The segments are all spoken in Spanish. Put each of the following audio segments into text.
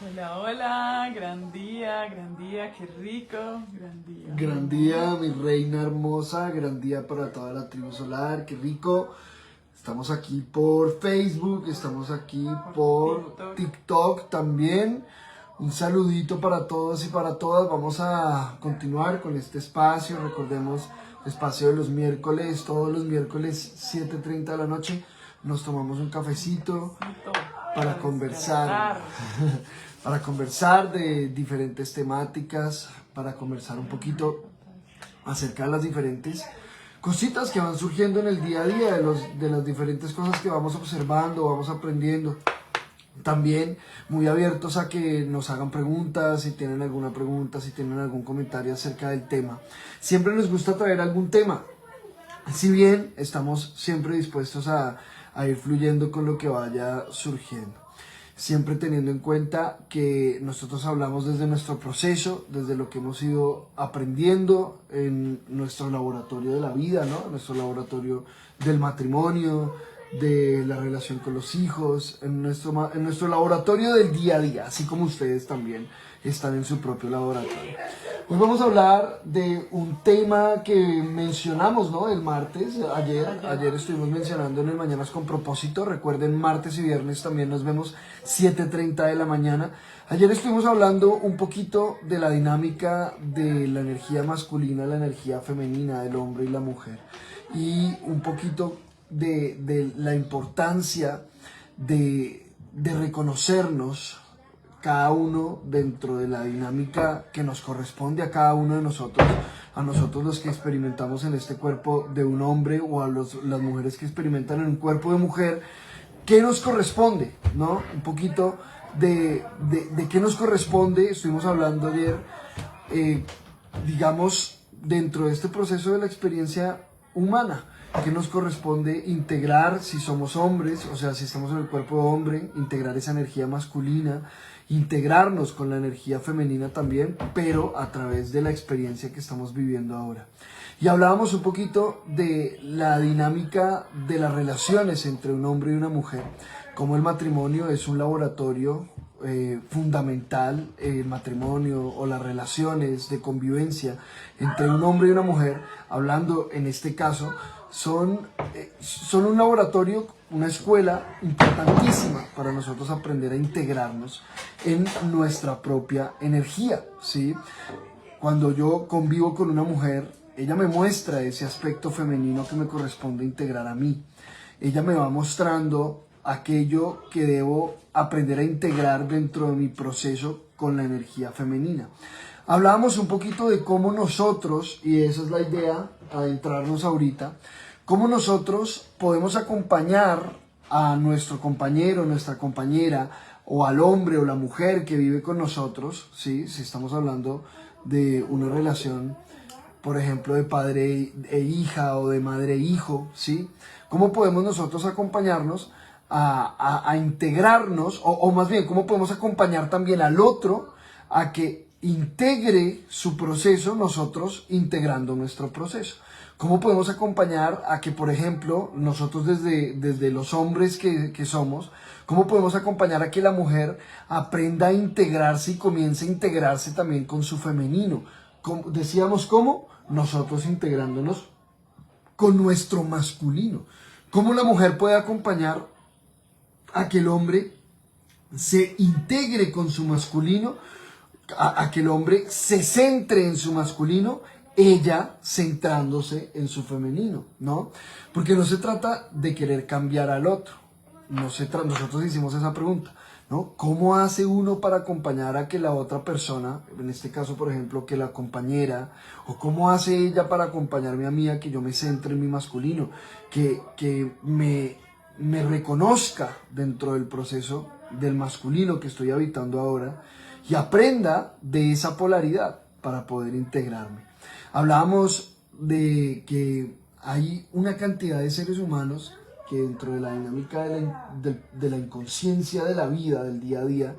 Hola, hola, gran día, qué rico, Gran día, mi reina hermosa, gran día para toda la tribu solar, qué rico. Estamos aquí por Facebook, estamos aquí por TikTok también. Un saludito para todos y para todas. Vamos a continuar con este espacio. Recordemos, espacio de los miércoles, todos los miércoles 7:30 de la noche. Nos tomamos un cafecito para conversar, para conversar de diferentes temáticas, para conversar un poquito acerca de las diferentes cositas que van surgiendo en el día a día, de las diferentes cosas que vamos observando, vamos aprendiendo. También muy abiertos a que nos hagan preguntas, si tienen alguna pregunta, si tienen algún comentario acerca del tema. Siempre nos gusta traer algún tema, si bien estamos siempre dispuestos a ir fluyendo con lo que vaya surgiendo. Siempre teniendo en cuenta que nosotros hablamos desde nuestro proceso, desde lo que hemos ido aprendiendo en nuestro laboratorio de la vida, ¿no? Nuestro laboratorio del matrimonio, de la relación con los hijos, en nuestro laboratorio del día a día, así como ustedes también están en su propio laboratorio. Hoy vamos a hablar de un tema que mencionamos, ¿no? El martes, ayer estuvimos mencionando en el Mañanas con Propósito. Recuerden, martes y viernes también nos vemos 7:30 de la mañana. Ayer estuvimos hablando un poquito de la dinámica de la energía masculina, la energía femenina, del hombre y la mujer. Y un poquito de la importancia de reconocernos cada uno dentro de la dinámica que nos corresponde a cada uno de nosotros, a nosotros los que experimentamos en este cuerpo de un hombre o a las mujeres que experimentan en un cuerpo de mujer, ¿qué nos corresponde? ¿No? Un poquito de qué nos corresponde. Estuvimos hablando ayer, digamos, dentro de este proceso de la experiencia humana, que nos corresponde integrar si somos hombres, o sea, si estamos en el cuerpo de hombre, integrar esa energía masculina, integrarnos con la energía femenina también, pero a través de la experiencia que estamos viviendo ahora. Y hablábamos un poquito de la dinámica de las relaciones entre un hombre y una mujer, cómo el matrimonio es un laboratorio fundamental, el matrimonio o las relaciones de convivencia entre un hombre y una mujer, hablando en este caso, son un laboratorio, una escuela importantísima para nosotros aprender a integrarnos en nuestra propia energía, ¿sí? Cuando yo convivo con una mujer, ella me muestra ese aspecto femenino que me corresponde integrar a mí. Ella me va mostrando aquello que debo aprender a integrar dentro de mi proceso con la energía femenina. Hablábamos un poquito de cómo nosotros, y esa es la idea, adentrarnos ahorita, cómo nosotros podemos acompañar a nuestro compañero, nuestra compañera, o al hombre o la mujer que vive con nosotros, ¿sí? Si estamos hablando de una relación, por ejemplo, de padre e hija o de madre e hijo, ¿sí? ¿Cómo podemos nosotros acompañarnos a integrarnos, o más bien, cómo podemos acompañar también al otro a que integre su proceso, nosotros integrando nuestro proceso? ¿Cómo podemos acompañar a que, por ejemplo, nosotros desde los hombres que somos, cómo podemos acompañar a que la mujer aprenda a integrarse y comience a integrarse también con su femenino? Decíamos, ¿cómo? Nosotros integrándonos con nuestro masculino. ¿Cómo la mujer puede acompañar a que el hombre se integre con su masculino, a que el hombre se centre en su masculino, ella centrándose en su femenino, ¿no? Porque no se trata de querer cambiar al otro. Nosotros hicimos esa pregunta, ¿no? ¿Cómo hace uno para acompañar a que la otra persona, en este caso, por ejemplo, que la compañera, o cómo hace ella para acompañarme a mí a que yo me centre en mi masculino, que me reconozca dentro del proceso del masculino que estoy habitando ahora y aprenda de esa polaridad para poder integrarme? Hablábamos de que hay una cantidad de seres humanos que dentro de la dinámica de la inconsciencia de la vida, del día a día,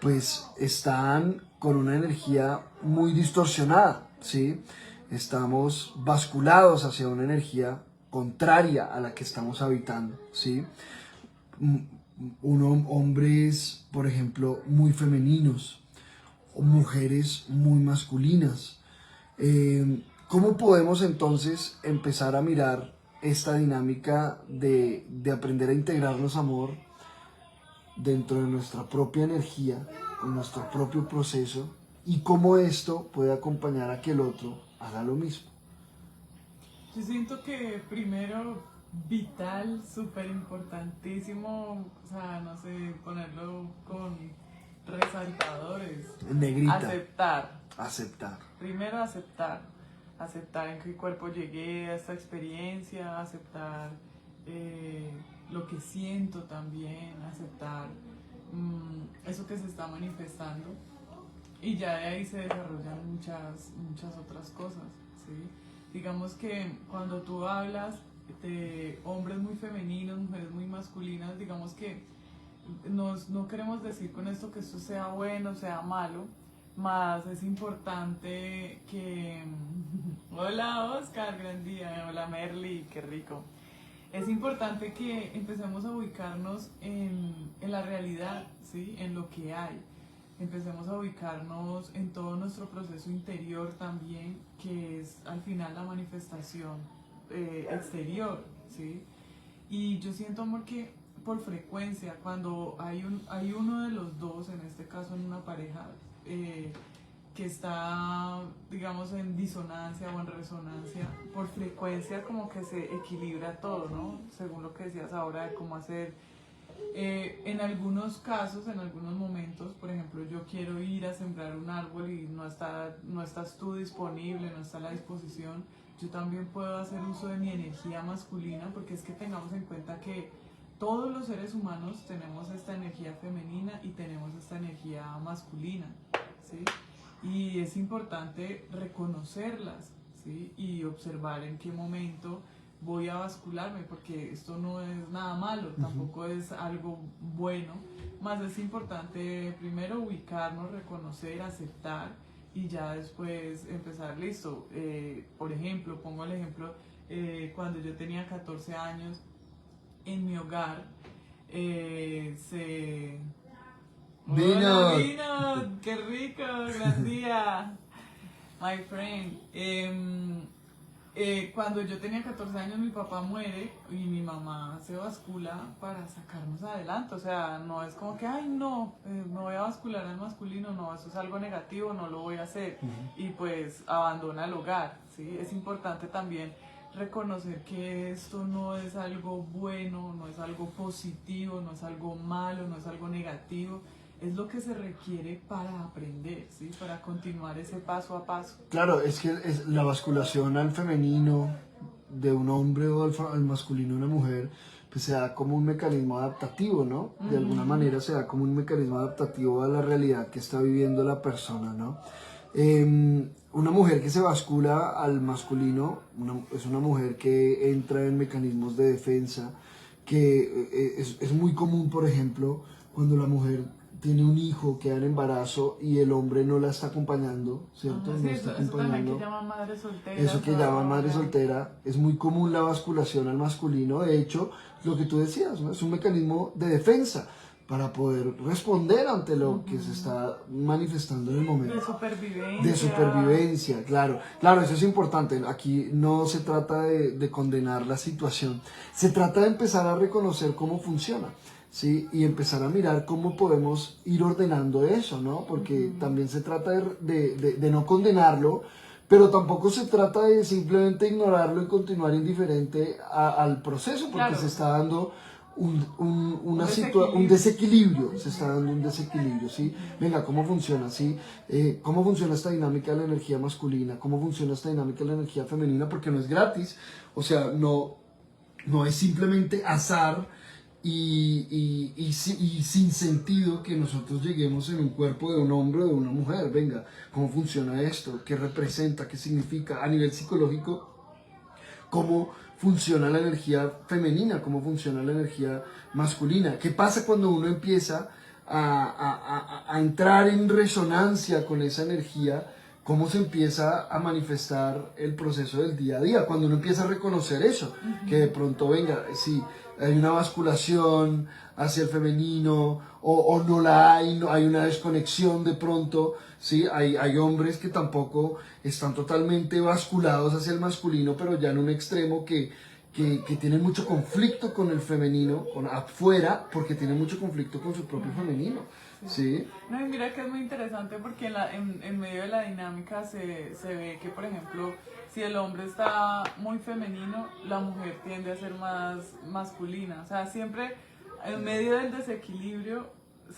pues están con una energía muy distorsionada, ¿sí? Estamos basculados hacia una energía contraria a la que estamos habitando, ¿sí? hombres, por ejemplo, muy femeninos o mujeres muy masculinas. ¿Cómo podemos entonces empezar a mirar esta dinámica de aprender a integrarnos, amor, dentro de nuestra propia energía, en nuestro propio proceso, y cómo esto puede acompañar a que el otro haga lo mismo? Yo siento que primero, vital, súper importantísimo, o sea, no sé, ponerlo con resaltadores. En negrita. Aceptar. Aceptar. Primero aceptar. Aceptar en qué cuerpo llegué a esta experiencia, aceptar lo que siento también, aceptar eso que se está manifestando. Y ya de ahí se desarrollan muchas otras cosas, ¿sí? Digamos que cuando tú hablas de hombres muy femeninos, mujeres muy masculinas, digamos que no queremos decir con esto que esto sea bueno, sea malo, más es importante que... Hola Oscar, gran día, hola Merly, qué rico. Es importante que empecemos a ubicarnos en la realidad, ¿sí? En lo que hay. Empecemos a ubicarnos en todo nuestro proceso interior también, que es al final la manifestación exterior, ¿sí? Y yo siento, amor, que por frecuencia, cuando hay uno de los dos, en este caso en una pareja, que está, digamos, en disonancia o en resonancia, por frecuencia como que se equilibra todo, ¿no? Según lo que decías ahora de cómo hacer. En algunos casos, en algunos momentos, por ejemplo, yo quiero ir a sembrar un árbol y no estás tú disponible, no está a la disposición, yo también puedo hacer uso de mi energía masculina, porque es que tengamos en cuenta que todos los seres humanos tenemos esta energía femenina y tenemos esta energía masculina, ¿sí? Y es importante reconocerlas, ¿sí? Y observar en qué momento voy a bascularme, porque esto no es nada malo, tampoco es algo bueno, más es importante primero ubicarnos, reconocer, aceptar y ya después empezar, listo. Por ejemplo, pongo el ejemplo, cuando yo tenía 14 años, en mi hogar, se... ¡Vino! ¡Hola, vino! ¡Qué rico! ¡Gran día! My friend. Cuando yo tenía 14 años mi papá muere y mi mamá se bascula para sacarnos adelante, o sea, no es como que, ay no, me voy a bascular al masculino, no, eso es algo negativo, no lo voy a hacer, y pues abandona el hogar, ¿sí? Es importante también reconocer que esto no es algo bueno, no es algo positivo, no es algo malo, no es algo negativo, es lo que se requiere para aprender, ¿sí? Para continuar ese paso a paso. Claro, es que la basculación al femenino de un hombre o al masculino de una mujer, pues se da como un mecanismo adaptativo, ¿no? De alguna manera se da como un mecanismo adaptativo a la realidad que está viviendo la persona, ¿no? Una mujer que se bascula al masculino es una mujer que entra en mecanismos de defensa, que es muy común, por ejemplo, cuando la mujer tiene un hijo, queda en embarazo y el hombre no la está acompañando, ¿cierto? Sí, no está eso también acompañando. que llaman madre soltera. Eso que llaman madre soltera, es muy común la basculación al masculino. De hecho, lo que tú decías, ¿no? Es un mecanismo de defensa para poder responder ante lo que se está manifestando en el momento. De supervivencia. De supervivencia, claro. Claro, eso es importante. Aquí no se trata de condenar la situación. Se trata de empezar a reconocer cómo funciona, ¿sí? Y empezar a mirar cómo podemos ir ordenando eso, ¿no? Porque también se trata de no condenarlo, pero tampoco se trata de simplemente ignorarlo y continuar indiferente al proceso, porque Claro. se está dando un desequilibrio, se está dando un desequilibrio, ¿sí? Venga, ¿cómo funciona, sí? ¿Cómo funciona esta dinámica de la energía masculina? ¿Cómo funciona esta dinámica de la energía femenina? Porque no es gratis, o sea, no es simplemente azar y sin sentido que nosotros lleguemos en un cuerpo de un hombre o de una mujer. Venga, ¿cómo funciona esto? ¿Qué representa? ¿Qué significa? A nivel psicológico, ¿cómo funciona la energía femenina? ¿Cómo funciona la energía masculina? ¿Qué pasa cuando uno empieza a entrar en resonancia con esa energía? ¿Cómo se empieza a manifestar el proceso del día a día? Cuando uno empieza a reconocer eso, que de pronto, venga, sí, hay una basculación hacia el femenino o no la hay, no, hay una desconexión de pronto, ¿sí? Hay hombres que tampoco están totalmente basculados hacia el masculino, pero ya en un extremo que tienen mucho conflicto con el femenino, con afuera, porque tienen mucho conflicto con su propio femenino, ¿sí? No, y mira que es muy interesante porque en medio de la dinámica se ve que, por ejemplo, si el hombre está muy femenino, la mujer tiende a ser más masculina. O sea, siempre en medio del desequilibrio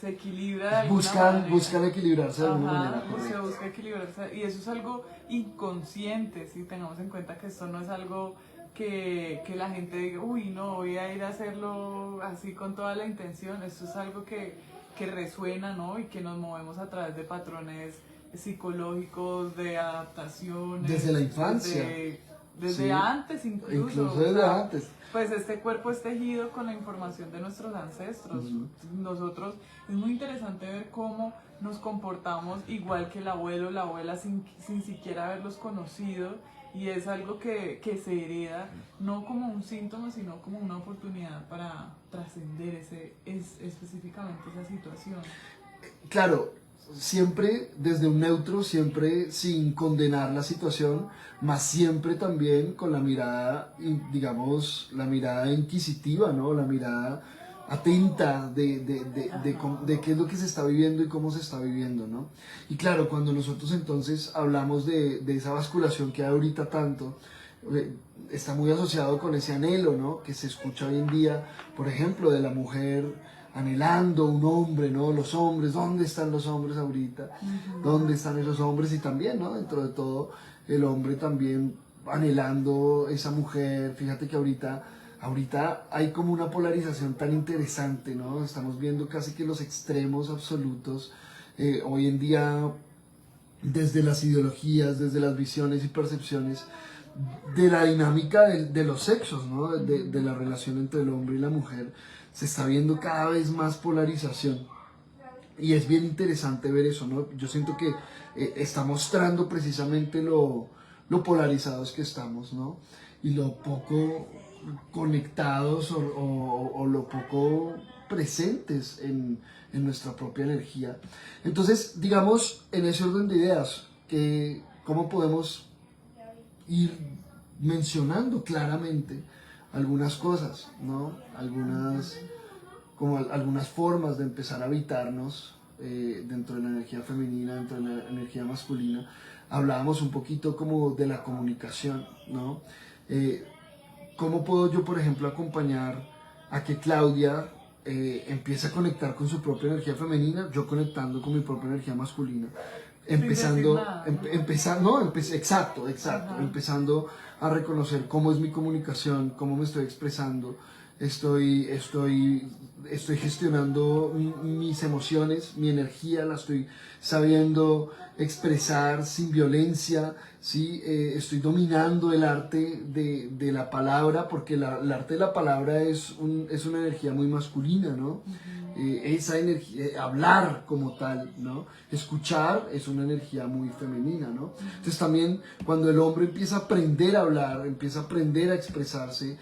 se equilibra de alguna manera. Buscan equilibrarse de alguna manera. Se Correcto. busca equilibrarse. Y eso es algo inconsciente, si tengamos en cuenta que esto no es algo que la gente diga, uy, no, voy a ir a hacerlo así con toda la intención. Esto es algo que resuena, ¿no? Y que nos movemos a través de patrones psicológicos, de adaptaciones. Desde la infancia. Desde Sí. antes incluso. Incluso desde antes. Pues este cuerpo es tejido con la información de nuestros ancestros. Nosotros, es muy interesante ver cómo nos comportamos igual que el abuelo o la abuela sin siquiera haberlos conocido. Y es algo que se hereda no como un síntoma, sino como una oportunidad para trascender específicamente esa situación. Claro, siempre desde un neutro, siempre sin condenar la situación, más siempre también con la mirada, digamos, la mirada inquisitiva, ¿no? La mirada atenta de qué es lo que se está viviendo y cómo se está viviendo, ¿no? Y claro, cuando nosotros entonces hablamos de esa basculación que hay ahorita tanto, está muy asociado con ese anhelo, ¿no? Que se escucha hoy en día, por ejemplo, de la mujer anhelando un hombre, ¿no? Los hombres, ¿dónde están los hombres ahorita? ¿Dónde están esos hombres? Y también, ¿no? Dentro de todo, el hombre también anhelando esa mujer. Fíjate que ahorita hay como una polarización tan interesante, ¿no? Estamos viendo casi que los extremos absolutos. Hoy en día, desde las ideologías, desde las visiones y percepciones de la dinámica de los sexos, ¿no? De la relación entre el hombre y la mujer, se está viendo cada vez más polarización. Y es bien interesante ver eso, ¿no? Yo siento que está mostrando precisamente lo polarizados que estamos, ¿no? Y lo poco conectados o lo poco presentes en nuestra propia energía. Entonces, digamos, en ese orden de ideas, ¿cómo podemos ir mencionando claramente algunas cosas, ¿no? Algunas formas de empezar a habitarnos dentro de la energía femenina, dentro de la energía masculina? Hablábamos un poquito como de la comunicación, ¿no? ¿Cómo puedo yo, por ejemplo, acompañar a que Claudia empiece a conectar con su propia energía femenina, yo conectando con mi propia energía masculina? Exacto, empezando a reconocer cómo es mi comunicación, cómo me estoy expresando, estoy gestionando mis emociones, mi energía, la estoy sabiendo expresar sin violencia, ¿sí? Estoy dominando el arte de la palabra, porque el arte de la palabra es una energía muy masculina, ¿no? Esa energía, hablar como tal, ¿no? Escuchar es una energía muy femenina, ¿no? Entonces también cuando el hombre empieza a aprender a hablar, empieza a aprender a expresarse,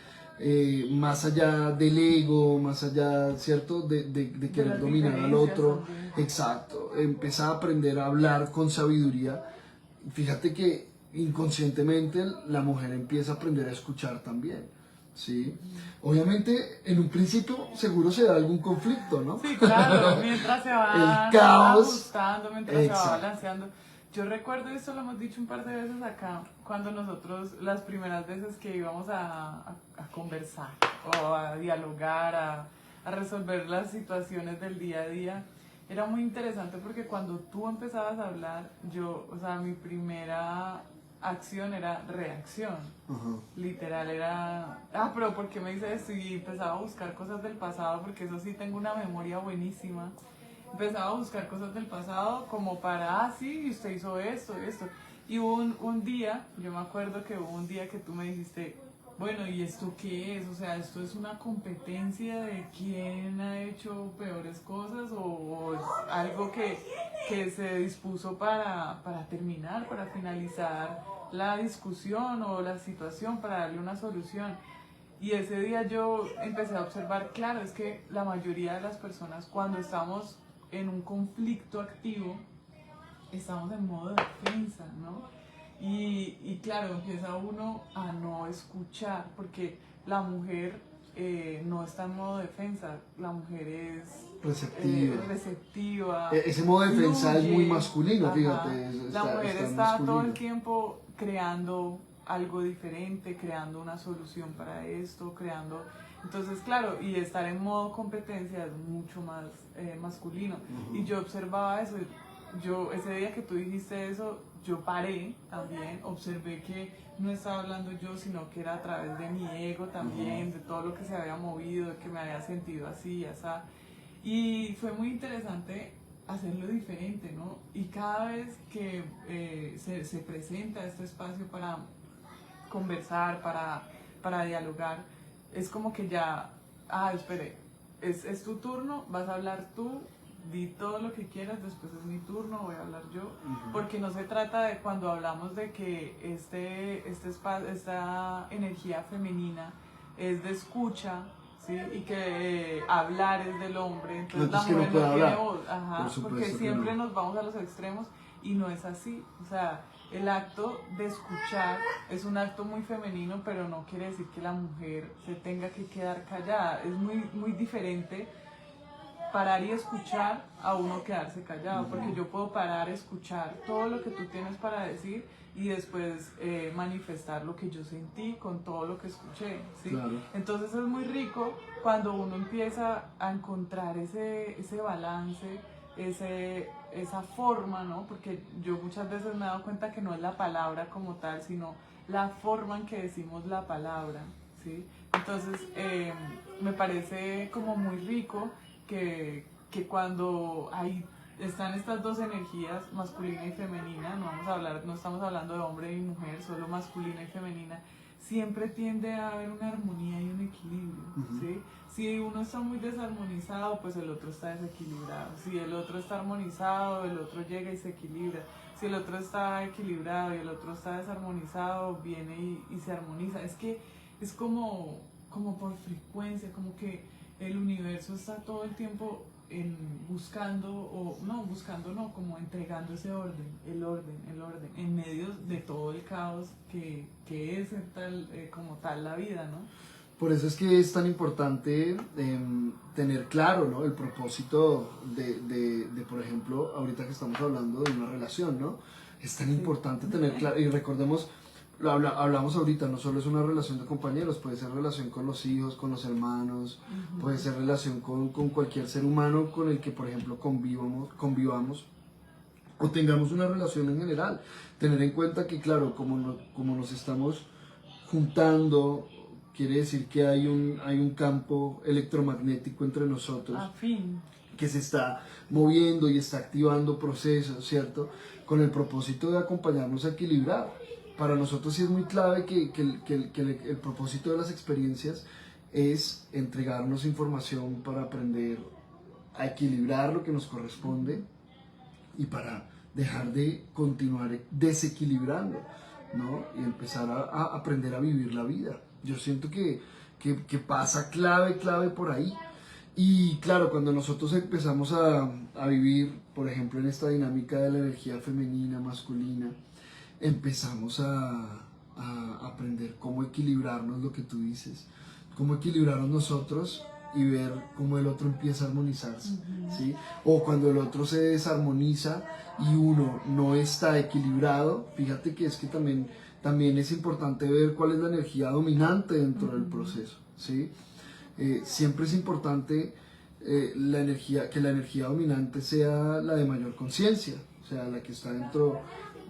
más allá del ego, más allá, ¿cierto? De querer dominar al otro, también. exacto, empezar a aprender a hablar con sabiduría. Fíjate que inconscientemente la mujer empieza a aprender a escuchar también. ¿Sí? Obviamente, en un principio seguro se da algún conflicto, ¿no? Sí, claro, mientras se va El caos. ajustando, mientras se va Exacto. balanceando. Yo recuerdo, esto lo hemos dicho un par de veces acá, cuando nosotros, las primeras veces que íbamos a conversar o a dialogar, a resolver las situaciones del día a día, era muy interesante porque cuando tú empezabas a hablar, o sea, mi primera acción era reacción. Literal era, pero ¿por qué me dice esto? Y empezaba a buscar cosas del pasado, porque eso sí tengo una memoria buenísima. Empezaba a buscar cosas del pasado como para, sí, usted hizo esto, esto. Y hubo un día, yo me acuerdo que hubo un día que tú me dijiste, bueno, ¿y esto qué es? O sea, ¿esto es una competencia de quién ha hecho peores cosas o es algo que se dispuso para terminar, para finalizar la discusión o la situación, para darle una solución? Y ese día yo empecé a observar, claro, es que la mayoría de las personas cuando estamos en un conflicto activo, estamos en modo de defensa, ¿no? Y claro, empieza uno a no escuchar, porque la mujer no está en modo defensa, la mujer es receptiva, Ese modo de defensa es muy masculino, ajá. Fíjate. La mujer está todo el tiempo creando algo diferente, creando una solución para esto, creando... Entonces, claro, y estar en modo competencia es mucho más masculino. Y yo observaba eso, ese día que tú dijiste eso, yo paré también, observé que no estaba hablando yo, sino que era a través de mi ego también, de todo lo que se había movido, de que me había sentido así, así. Y fue muy interesante hacerlo diferente, ¿no? Y cada vez que se presenta este espacio para conversar, para dialogar, es como que ya, espere, es tu turno, vas a hablar tú, di todo lo que quieras, después es mi turno, voy a hablar yo, porque no se trata de cuando hablamos de que esta energía femenina es de escucha, ¿sí? Y que hablar es del hombre, entonces la mujer no tiene voz, porque siempre nos vamos a los extremos y no es así, o sea, el acto de escuchar es un acto muy femenino, pero no quiere decir que la mujer se tenga que quedar callada, es muy, muy diferente parar y escuchar a uno quedarse callado, porque yo puedo parar, escuchar todo lo que tú tienes para decir y después manifestar lo que yo sentí con todo lo que escuché, ¿sí? Claro. Entonces es muy rico cuando uno empieza a encontrar ese balance, esa forma, ¿no? Porque yo muchas veces me he dado cuenta que no es la palabra como tal, sino la forma en que decimos la palabra, ¿sí? Entonces me parece como muy rico que cuando están estas dos energías, masculina y femenina, no estamos hablando de hombre y mujer, solo masculina y femenina, siempre tiende a haber una armonía y un equilibrio, ¿sí? Si uno está muy desarmonizado, pues el otro está desequilibrado. Si el otro está armonizado, el otro llega y se equilibra. Si el otro está equilibrado y el otro está desarmonizado, viene y se armoniza. Es que es como por frecuencia, como que el universo está todo el tiempo como entregando ese orden, el orden, en medio de todo el caos que es como tal la vida, ¿no? Por eso es que es tan importante tener claro, ¿no? El propósito de, por ejemplo, ahorita que estamos hablando de una relación, ¿no? Es tan importante tener claro, y recordemos, hablamos ahorita, no solo es una relación de compañeros, puede ser relación con los hijos, con los hermanos, puede ser relación con cualquier ser humano con el que, por ejemplo, convivamos o tengamos una relación en general. Tener en cuenta que, claro, como nos estamos juntando, quiere decir que hay un campo electromagnético entre nosotros que se está moviendo y está activando procesos, ¿cierto? Con el propósito de acompañarnos a equilibrar. Para nosotros sí es muy clave que el propósito de las experiencias es entregarnos información para aprender a equilibrar lo que nos corresponde y para dejar de continuar desequilibrando, ¿no? Y empezar a aprender a vivir la vida. Yo siento que pasa clave por ahí. Y claro, cuando nosotros empezamos a vivir, por ejemplo, en esta dinámica de la energía femenina, masculina, empezamos a aprender cómo equilibrarnos, lo que tú dices, cómo equilibrarnos nosotros y ver cómo el otro empieza a armonizarse, ¿sí? O cuando el otro se desarmoniza y uno no está equilibrado, fíjate que es que también es importante ver cuál es la energía dominante dentro del proceso, ¿sí? Siempre es importante que la energía dominante sea la de mayor conciencia, o sea, la que está dentro,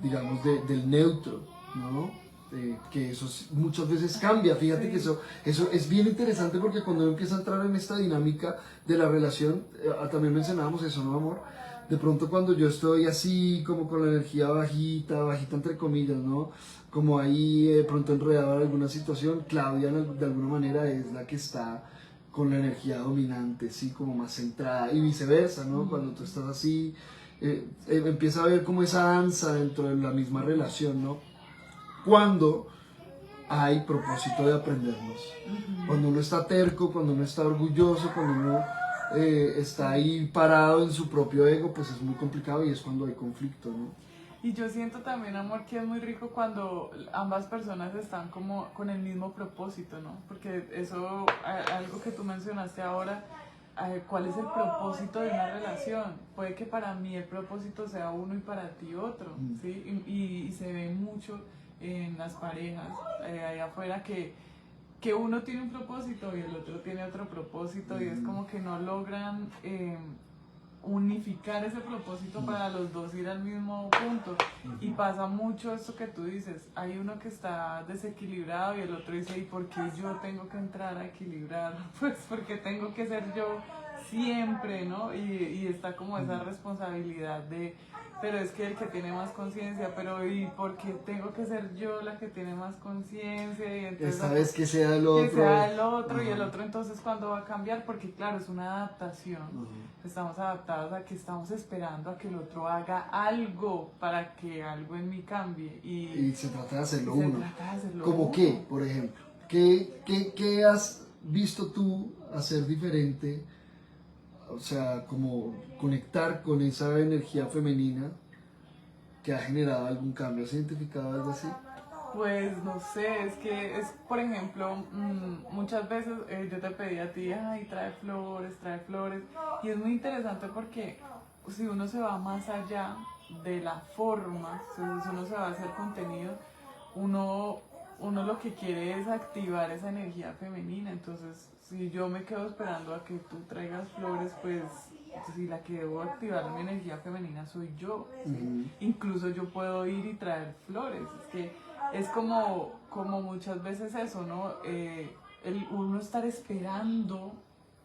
digamos, del neutro, ¿no? Que eso muchas veces cambia, fíjate que eso es bien interesante porque cuando uno empieza a entrar en esta dinámica de la relación, también mencionábamos eso, ¿no, amor? De pronto cuando yo estoy así, como con la energía bajita entre comillas, ¿no? Como ahí de pronto enredado en alguna situación, Claudia de alguna manera es la que está con la energía dominante, sí, como más centrada y viceversa, ¿no? Cuando tú estás así, empieza a haber como esa danza dentro de la misma relación, ¿no? Cuando hay propósito de aprendernos. Cuando uno está terco, cuando uno está orgulloso, cuando uno está ahí parado en su propio ego, pues es muy complicado y es cuando hay conflicto, ¿no? Y yo siento también, amor, que es muy rico cuando ambas personas están como con el mismo propósito, ¿no? Porque eso, algo que tú mencionaste ahora, ¿cuál es el propósito de una relación? Puede que para mí el propósito sea uno y para ti otro, ¿sí? Y se ve mucho en las parejas allá afuera que uno tiene un propósito y el otro tiene otro propósito y es como que no logran unificar ese propósito para los dos ir al mismo punto. Y pasa mucho esto que tú dices, hay uno que está desequilibrado y el otro dice, ¿y por qué yo tengo que entrar a equilibrar? Pues porque tengo que ser yo siempre, ¿no? Y está como esa responsabilidad de, pero es que el que tiene más conciencia, pero ¿y por qué tengo que ser yo la que tiene más conciencia? Y entonces Esta vez que sea el otro. que sea el otro y el otro entonces cuándo va a cambiar, porque claro, es una adaptación. Estamos adaptados a que estamos esperando a que el otro haga algo para que algo en mí cambie. Y se trata de hacerlo se uno. trata de hacerlo ¿Cómo uno. qué, por ejemplo? ¿Qué has visto tú hacer diferente? O sea, como conectar con esa energía femenina que ha generado algún cambio. ¿Has identificado algo así? Pues no sé, es que es, por ejemplo, muchas veces yo te pedí a ti, ay, trae flores, y es muy interesante porque si uno se va más allá de la forma, si uno se va a hacer contenido, uno lo que quiere es activar esa energía femenina, entonces si yo me quedo esperando a que tú traigas flores, pues si la que debo activar mi energía femenina soy yo, ¿sí? Incluso yo puedo ir y traer flores, es que es como muchas veces eso, ¿no? Uno estar esperando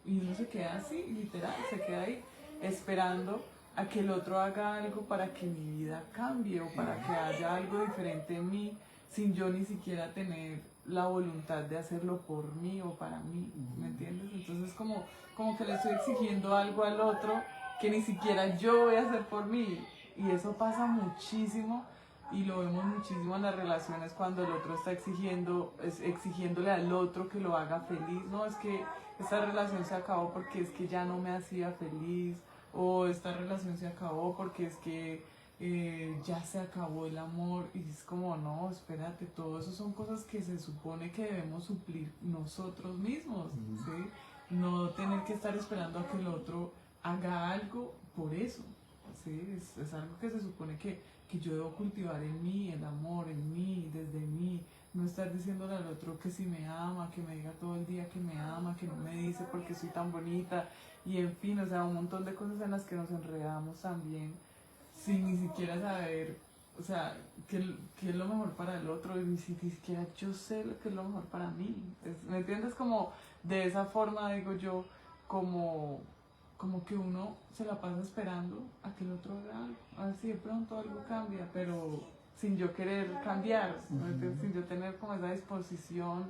y uno se queda así, literal, se queda ahí esperando a que el otro haga algo para que mi vida cambie o para que haya algo diferente en mí sin yo ni siquiera tener la voluntad de hacerlo por mí o para mí, ¿me entiendes? Entonces como que le estoy exigiendo algo al otro que ni siquiera yo voy a hacer por mí y eso pasa muchísimo. Y lo vemos muchísimo en las relaciones cuando el otro está exigiéndole al otro que lo haga feliz. No, es que esta relación se acabó porque es que ya no me hacía feliz. O esta relación se acabó porque es que ya se acabó el amor. Y es como, no, espérate, todo eso son cosas que se supone que debemos suplir nosotros mismos. ¿Sí? No tener que estar esperando a que el otro haga algo por eso. ¿Sí? Es algo que se supone que yo debo cultivar en mí, el amor en mí, desde mí, no estar diciéndole al otro que si me ama, que me diga todo el día que me ama, que no me dice porque soy tan bonita, y en fin, o sea, un montón de cosas en las que nos enredamos también, sin ni siquiera saber, o sea, qué es lo mejor para el otro, y ni siquiera yo sé lo que es lo mejor para mí, ¿me entiendes? Como de esa forma, digo yo, como que uno se la pasa esperando a que el otro haga algo, a ver si de pronto algo cambia, pero sin yo querer cambiar, sin yo tener como esa disposición,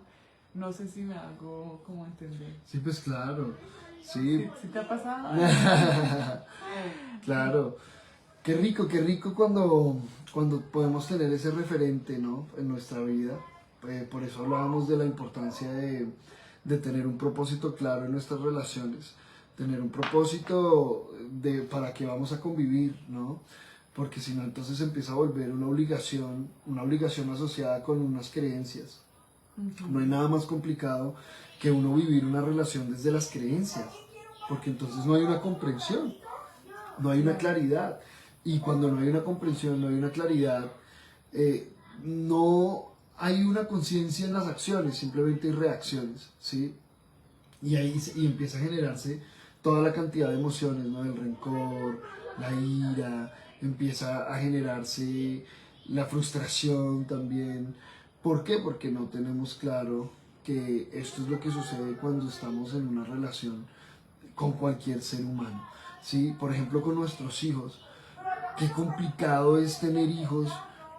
no sé si me hago como entender. Sí, pues claro, sí. ¿Sí te ha pasado? Claro, qué rico cuando podemos tener ese referente, ¿no? En nuestra vida. Por eso hablábamos de la importancia de tener un propósito claro en nuestras relaciones, tener un propósito para que vamos a convivir, ¿no? Porque si no, entonces se empieza a volver una obligación asociada con unas creencias. No hay nada más complicado que uno vivir una relación desde las creencias, porque entonces no hay una comprensión, no hay una claridad. Y cuando no hay una comprensión, no hay una claridad, no hay una conciencia en las acciones, simplemente hay reacciones, ¿sí? Y ahí empieza a generarse toda la cantidad de emociones, ¿no? El rencor, la ira, empieza a generarse la frustración también. ¿Por qué? Porque no tenemos claro que esto es lo que sucede cuando estamos en una relación con cualquier ser humano, ¿sí? Por ejemplo, con nuestros hijos. Qué complicado es tener hijos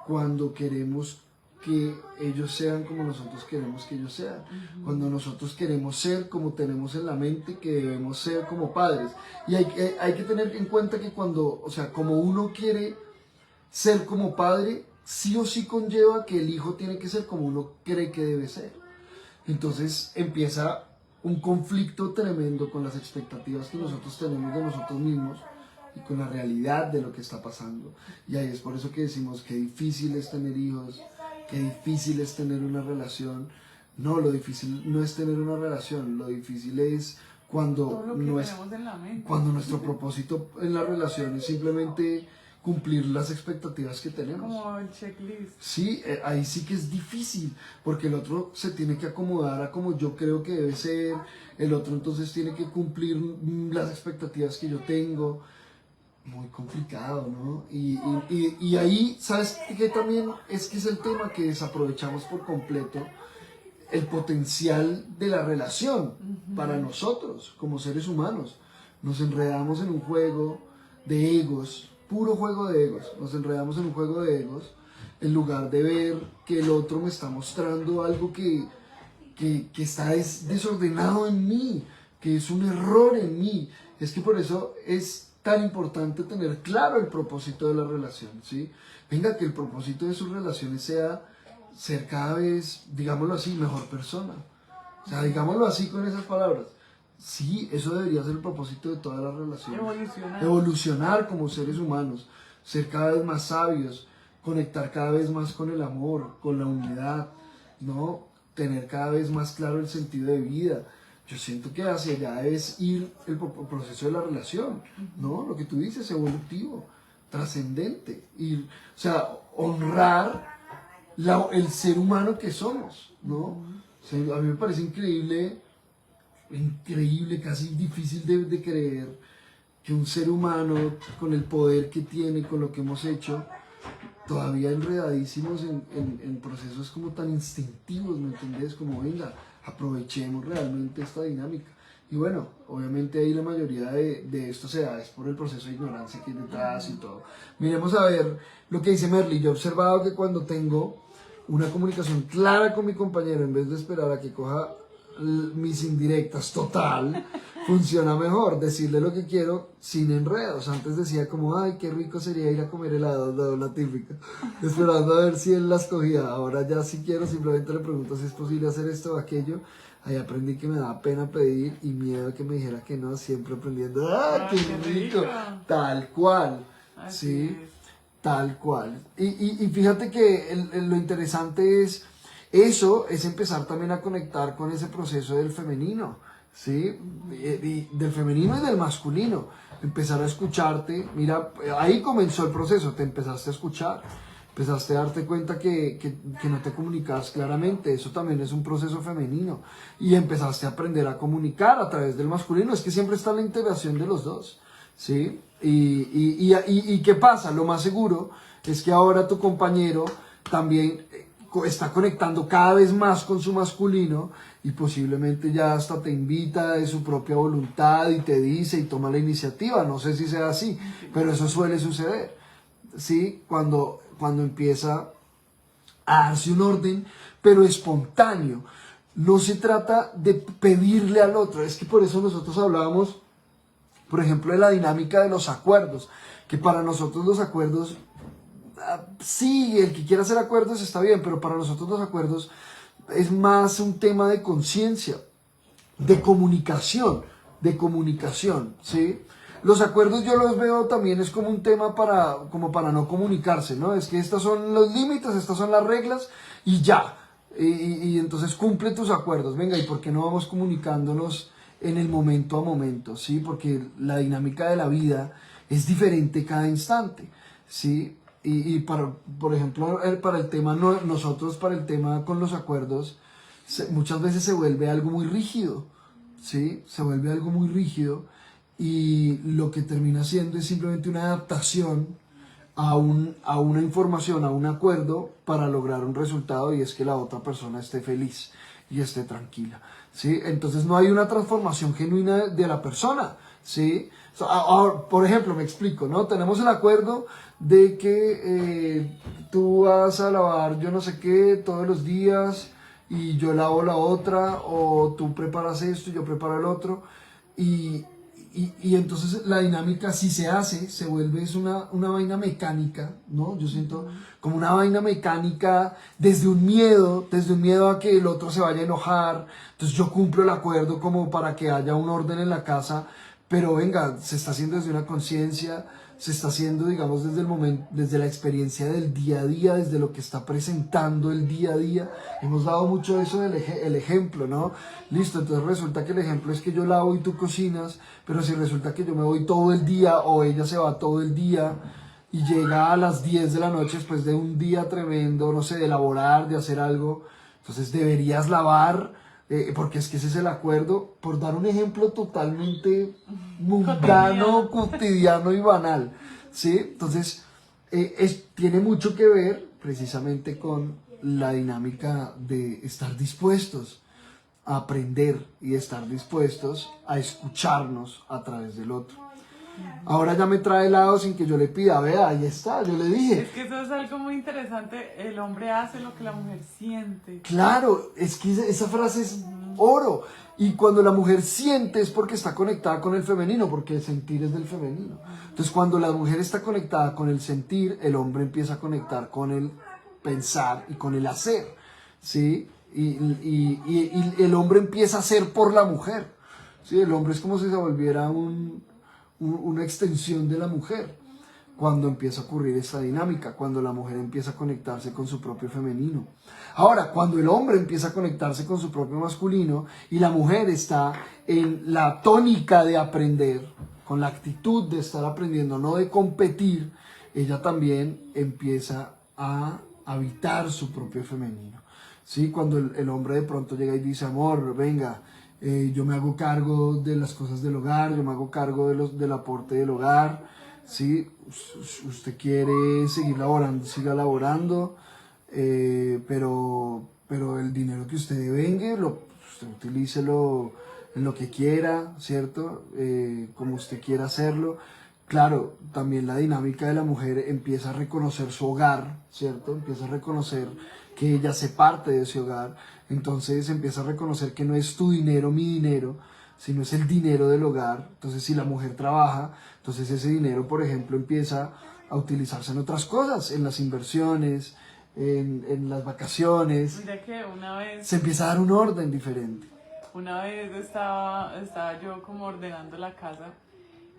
cuando queremos que ellos sean como nosotros queremos que ellos sean. Cuando nosotros queremos ser como tenemos en la mente que debemos ser como padres. Y hay que tener en cuenta que cuando, o sea, como uno quiere ser como padre, sí o sí conlleva que el hijo tiene que ser como uno cree que debe ser. Entonces empieza un conflicto tremendo con las expectativas que nosotros tenemos de nosotros mismos y con la realidad de lo que está pasando. Y ahí es por eso que decimos que difícil es tener hijos, que difícil es tener una relación. No, lo difícil no es tener una relación, lo difícil es cuando, cuando nuestro propósito en la relación es simplemente cumplir las expectativas que tenemos. Como el checklist. Sí, ahí sí que es difícil, porque el otro se tiene que acomodar a como yo creo que debe ser, el otro entonces tiene que cumplir las expectativas que yo tengo. Muy complicado, ¿no? Y ahí, ¿sabes qué también es que es el tema que desaprovechamos por completo? El potencial de la relación para nosotros como seres humanos. Nos enredamos en un juego de egos, puro juego de egos. Nos enredamos en un juego de egos en lugar de ver que el otro me está mostrando algo que está desordenado en mí, que es un error en mí. Es que por eso es tan importante tener claro el propósito de la relación, ¿sí? Venga, que el propósito de sus relaciones sea ser cada vez, digámoslo así, mejor persona. O sea, digámoslo así con esas palabras. Sí, eso debería ser el propósito de todas las relaciones. Evolucionar como seres humanos, ser cada vez más sabios, conectar cada vez más con el amor, con la unidad, ¿no? Tener cada vez más claro el sentido de vida. Yo siento que hacia allá es ir el proceso de la relación, ¿no? Lo que tú dices, evolutivo, trascendente. O sea, honrar el ser humano que somos, ¿no? O sea, a mí me parece increíble, casi difícil de creer que un ser humano con el poder que tiene, con lo que hemos hecho, todavía enredadísimos en procesos como tan instintivos, ¿me entendés? Como venga, aprovechemos realmente esta dinámica. Y bueno, obviamente ahí la mayoría de esto se da es por el proceso de ignorancia que hay detrás y todo. Miremos a ver lo que dice Merly. Yo he observado que cuando tengo una comunicación clara con mi compañero, en vez de esperar a que coja mis indirectas total, funciona mejor. Decirle lo que quiero sin enredos. Antes decía como, ay, qué rico sería ir a comer helado, la típica, esperando a ver si él las cogía. Ahora ya si quiero, simplemente le pregunto si es posible hacer esto o aquello. Ahí aprendí que me daba pena pedir y miedo a que me dijera que no, siempre aprendiendo. ¡Ah, qué rico! Tal cual, ¿sí? Tal cual. Y fíjate que lo interesante es, eso es empezar también a conectar con ese proceso del femenino, ¿sí? Del femenino y del masculino. Empezar a escucharte. Mira, ahí comenzó el proceso, te empezaste a escuchar. Empezaste a darte cuenta que no te comunicabas claramente, eso también es un proceso femenino. Y empezaste a aprender a comunicar a través del masculino, es que siempre está la integración de los dos, ¿sí? ¿Y qué pasa? Lo más seguro es que ahora tu compañero también está conectando cada vez más con su masculino y posiblemente ya hasta te invita de su propia voluntad y te dice y toma la iniciativa, no sé si sea así, pero eso suele suceder, ¿sí? Cuando empieza a darse un orden, pero espontáneo. No se trata de pedirle al otro, es que por eso nosotros hablábamos, por ejemplo, de la dinámica de los acuerdos, que para nosotros los acuerdos, sí, el que quiera hacer acuerdos está bien, pero para nosotros los acuerdos es más un tema de conciencia, de comunicación, ¿sí? Los acuerdos yo los veo también es como un tema como para no comunicarse, ¿no? Es que estos son los límites, estas son las reglas y ya. Y entonces cumple tus acuerdos. Venga, ¿y por qué no vamos comunicándonos en el momento a momento? ¿Sí? Porque la dinámica de la vida es diferente cada instante, ¿sí? Por ejemplo, para el tema, nosotros para el tema con los acuerdos, muchas veces se vuelve algo muy rígido, ¿sí? Se vuelve algo muy rígido. Y lo que termina siendo es simplemente una adaptación a una información, a un acuerdo para lograr un resultado y es que la otra persona esté feliz y esté tranquila, ¿sí? Entonces no hay una transformación genuina de la persona, ¿sí? Ahora, por ejemplo, me explico, ¿no? Tenemos el acuerdo de que tú vas a lavar yo no sé qué todos los días y yo lavo la otra, o tú preparas esto y yo preparo el otro, y y entonces la dinámica, si se hace, se vuelve es una vaina mecánica, ¿no? Yo siento como una vaina mecánica desde un miedo a que el otro se vaya a enojar. Entonces yo cumplo el acuerdo como para que haya un orden en la casa, pero venga, se está haciendo desde una conciencia, se está haciendo, digamos, desde el momento, desde la experiencia del día a día, desde lo que está presentando el día a día. Hemos dado mucho eso del el ejemplo, ¿no? Listo, entonces resulta que el ejemplo es que yo lavo y tú cocinas, pero si resulta que yo me voy todo el día o ella se va todo el día y llega a las 10 de la noche después de un día tremendo, no sé, de elaborar, de hacer algo, entonces deberías lavar, porque es que ese es el acuerdo, por dar un ejemplo totalmente mundano, cotidiano y banal, ¿sí? Entonces, tiene mucho que ver precisamente con la dinámica de estar dispuestos a aprender y estar dispuestos a escucharnos a través del otro. Ahora ya me trae helado sin que yo le pida, vea, ahí está, yo le dije. Es que eso es algo muy interesante, el hombre hace lo que la mujer siente. Claro, es que esa frase es oro. Y cuando la mujer siente es porque está conectada con el femenino, porque el sentir es del femenino. Entonces cuando la mujer está conectada con el sentir, el hombre empieza a conectar con el pensar y con el hacer, ¿sí? Y el hombre empieza a hacer por la mujer, ¿sí? El hombre es como si se volviera una extensión de la mujer cuando empieza a ocurrir esa dinámica, cuando la mujer empieza a conectarse con su propio femenino. Ahora, cuando el hombre empieza a conectarse con su propio masculino y la mujer está en la tónica de aprender, con la actitud de estar aprendiendo, no de competir, ella también empieza a habitar su propio femenino. ¿Sí? Cuando el hombre de pronto llega y dice, amor, venga, yo me hago cargo de las cosas del hogar, yo me hago cargo del aporte del hogar, ¿sí? Usted quiere seguir laborando, siga laborando, pero el dinero que usted devengue, usted utilícelo en lo que quiera, ¿cierto? Como usted quiera hacerlo. Claro, también la dinámica de la mujer empieza a reconocer su hogar, ¿cierto? Empieza a reconocer que ella hace parte de ese hogar. Entonces empieza a reconocer que no es tu dinero, mi dinero, sino es el dinero del hogar. Entonces si la mujer trabaja, entonces ese dinero, por ejemplo, empieza a utilizarse en otras cosas, en las inversiones, en las vacaciones. Mira que una vez... Se empieza a dar un orden diferente. Una vez estaba yo como ordenando la casa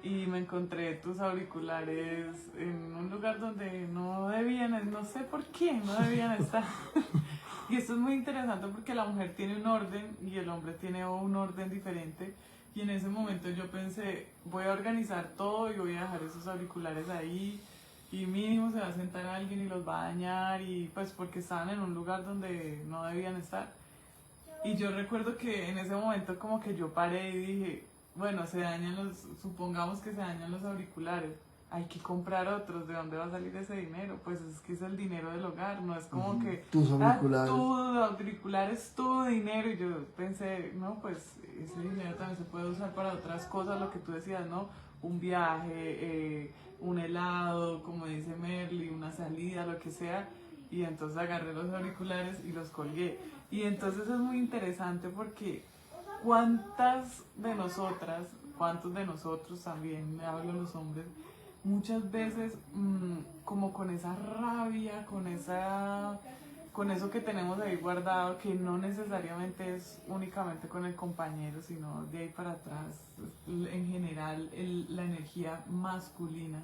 y me encontré tus auriculares en un lugar donde no debían, no sé por qué, no debían estar. Y esto es muy interesante porque la mujer tiene un orden y el hombre tiene un orden diferente. Y en ese momento yo pensé, voy a organizar todo y voy a dejar esos auriculares ahí. Y mínimo se va a sentar alguien y los va a dañar, y pues porque estaban en un lugar donde no debían estar. Y yo recuerdo que en ese momento como que yo paré y dije, bueno, supongamos que se dañan los auriculares, hay que comprar otros. ¿De dónde va a salir ese dinero? Pues es que es el dinero del hogar, no es como que tus auriculares. Tu auricular es tu dinero. Y yo pensé, no, pues ese dinero también se puede usar para otras cosas, lo que tú decías, ¿no? Un viaje, un helado, como dice Merly, una salida, lo que sea. Y entonces agarré los auriculares y los colgué. Y entonces es muy interesante porque cuántos de nosotros también, me hablo los hombres, muchas veces como con esa rabia, con eso que tenemos ahí guardado, que no necesariamente es únicamente con el compañero, sino de ahí para atrás, en general la energía masculina.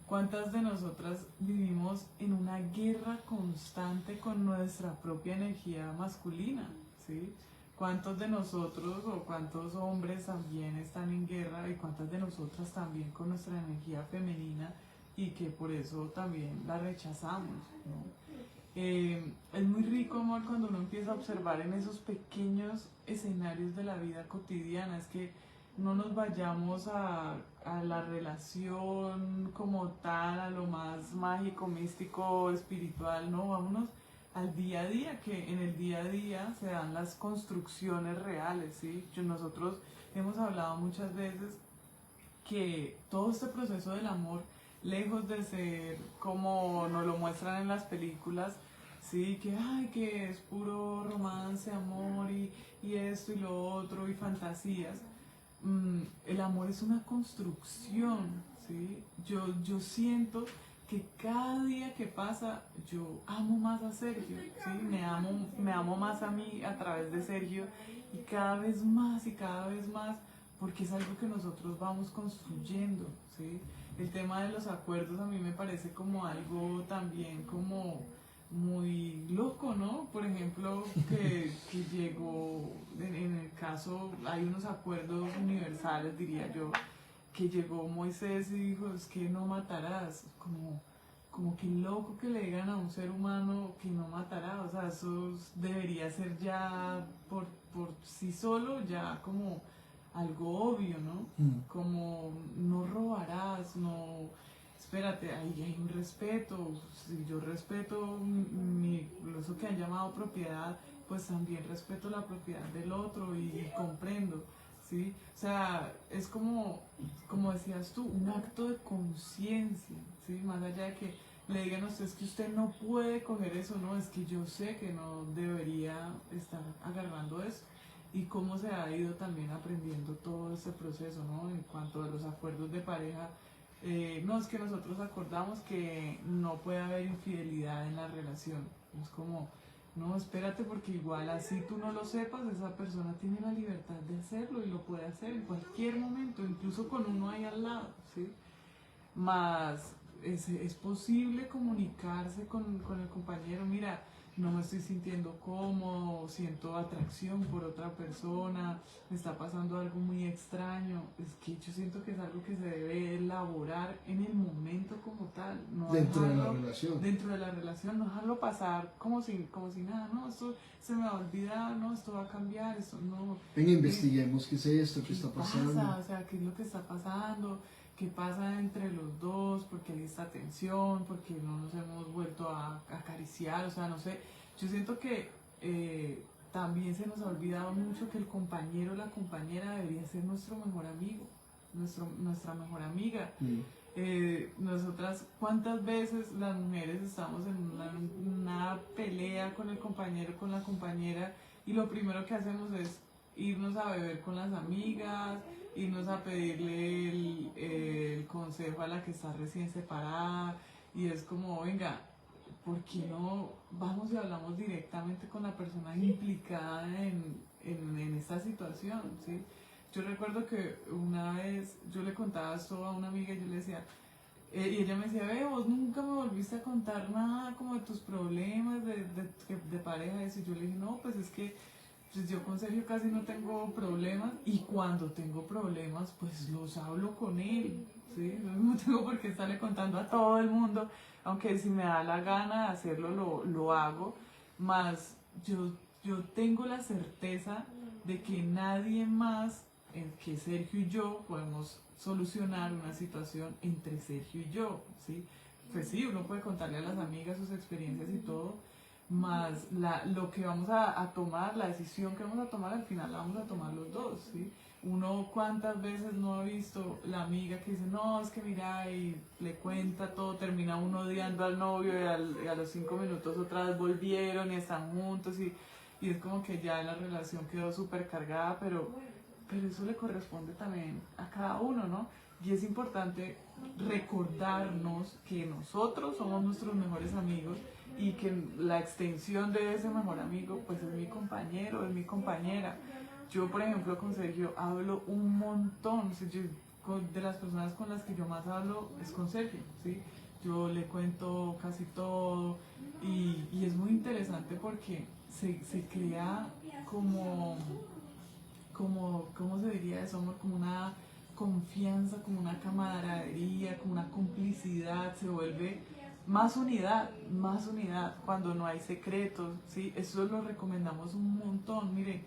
¿Cuántas de nosotras vivimos en una guerra constante con nuestra propia energía masculina? ¿Sí? ¿Cuántos de nosotros o cuántos hombres también están en guerra, y cuántas de nosotras también con nuestra energía femenina, y que por eso también la rechazamos, ¿no? Es muy rico, amor, cuando uno empieza a observar en esos pequeños escenarios de la vida cotidiana. Es que no nos vayamos a la relación como tal, a lo más mágico, místico, espiritual, no, vámonos al día a día, que en el día a día se dan las construcciones reales, ¿sí? Nosotros hemos hablado muchas veces que todo este proceso del amor, lejos de ser como nos lo muestran en las películas, sí, que es puro romance, amor y esto y lo otro y fantasías, el amor es una construcción, ¿sí? Yo siento que cada día que pasa yo amo más a Sergio, ¿sí? Me amo más a mí a través de Sergio y cada vez más y cada vez más porque es algo que nosotros vamos construyendo, ¿sí? El tema de los acuerdos a mí me parece como algo también como muy loco, ¿no? Por ejemplo, que llegó, en el caso, hay unos acuerdos universales, diría yo, que llegó Moisés y dijo, es que no matarás, como que loco que le digan a un ser humano que no matará, o sea, debería ser ya por sí solo, ya como algo obvio, ¿no? Como no robarás, no, espérate, ahí hay un respeto, si yo respeto eso que han llamado propiedad, pues también respeto la propiedad del otro y comprendo, ¿sí? O sea, es como decías tú, un acto de conciencia, ¿sí? Más allá de que le digan a usted es que usted no puede coger eso, no, es que yo sé que no debería estar agarrando eso. Y cómo se ha ido también aprendiendo todo este proceso, ¿no? En cuanto a los acuerdos de pareja, no, es que nosotros acordamos que no puede haber infidelidad en la relación. Es como, no, espérate porque igual así tú no lo sepas, esa persona tiene la libertad de hacerlo y lo puede hacer en cualquier momento, incluso con uno ahí al lado, ¿sí? Más es posible comunicarse con el compañero, mira, no me estoy sintiendo cómodo, siento atracción por otra persona, me está pasando algo muy extraño. Es que yo siento que es algo que se debe elaborar en el momento como tal, no dentro de la dejarlo relación. dentro de la relación, no dejarlo pasar como si nada, no, esto se me va a olvidar, no, esto va a cambiar, esto no. Venga, investiguemos qué es esto, qué está pasando. O sea, qué es lo que está pasando, qué pasa entre los dos, porque hay esta tensión, porque no nos hemos vuelto a acariciar, o sea, no sé, yo siento que también se nos ha olvidado mucho que el compañero o la compañera debería ser nuestro mejor amigo, nuestra mejor amiga. Nosotras, ¿cuántas veces las mujeres estamos en una pelea con el compañero, con la compañera, y lo primero que hacemos es irnos a beber con las amigas, irnos a pedirle el consejo a la que está recién separada, y es como, venga, ¿por qué no vamos y hablamos directamente con la persona implicada en esta situación? ¿Sí? Yo recuerdo que una vez yo le contaba esto a una amiga y yo le decía, y ella me decía, vos nunca me volviste a contar nada como de tus problemas de pareja, eso. Y yo le dije, no, pues es que pues yo con Sergio casi no tengo problemas y cuando tengo problemas pues los hablo con él, ¿sí? No tengo por qué estarle contando a todo el mundo, aunque si me da la gana de hacerlo lo hago, más yo tengo la certeza de que nadie más que Sergio y yo podemos solucionar una situación entre Sergio y yo, ¿sí? Pues sí, uno puede contarle a las amigas sus experiencias y todo, más lo que vamos a tomar, la decisión que vamos a tomar, al final la vamos a tomar los dos, ¿sí? Uno cuántas veces no ha visto la amiga que dice, no, es que mira, y le cuenta todo, termina uno odiando al novio y a los 5 minutos otra vez volvieron y están juntos y es como que ya la relación quedó súper cargada, pero eso le corresponde también a cada uno, ¿no? Y es importante recordarnos que nosotros somos nuestros mejores amigos y que la extensión de ese mejor amigo pues es mi compañero, es mi compañera. Yo, por ejemplo, con Sergio hablo un montón, o sea, de las personas con las que yo más hablo es con Sergio, ¿sí? Yo le cuento casi todo y es muy interesante porque se crea ¿cómo se diría eso? Como una confianza, como una camaradería, como una complicidad, se vuelve más unidad cuando no hay secretos, ¿sí? Eso lo recomendamos un montón, mire,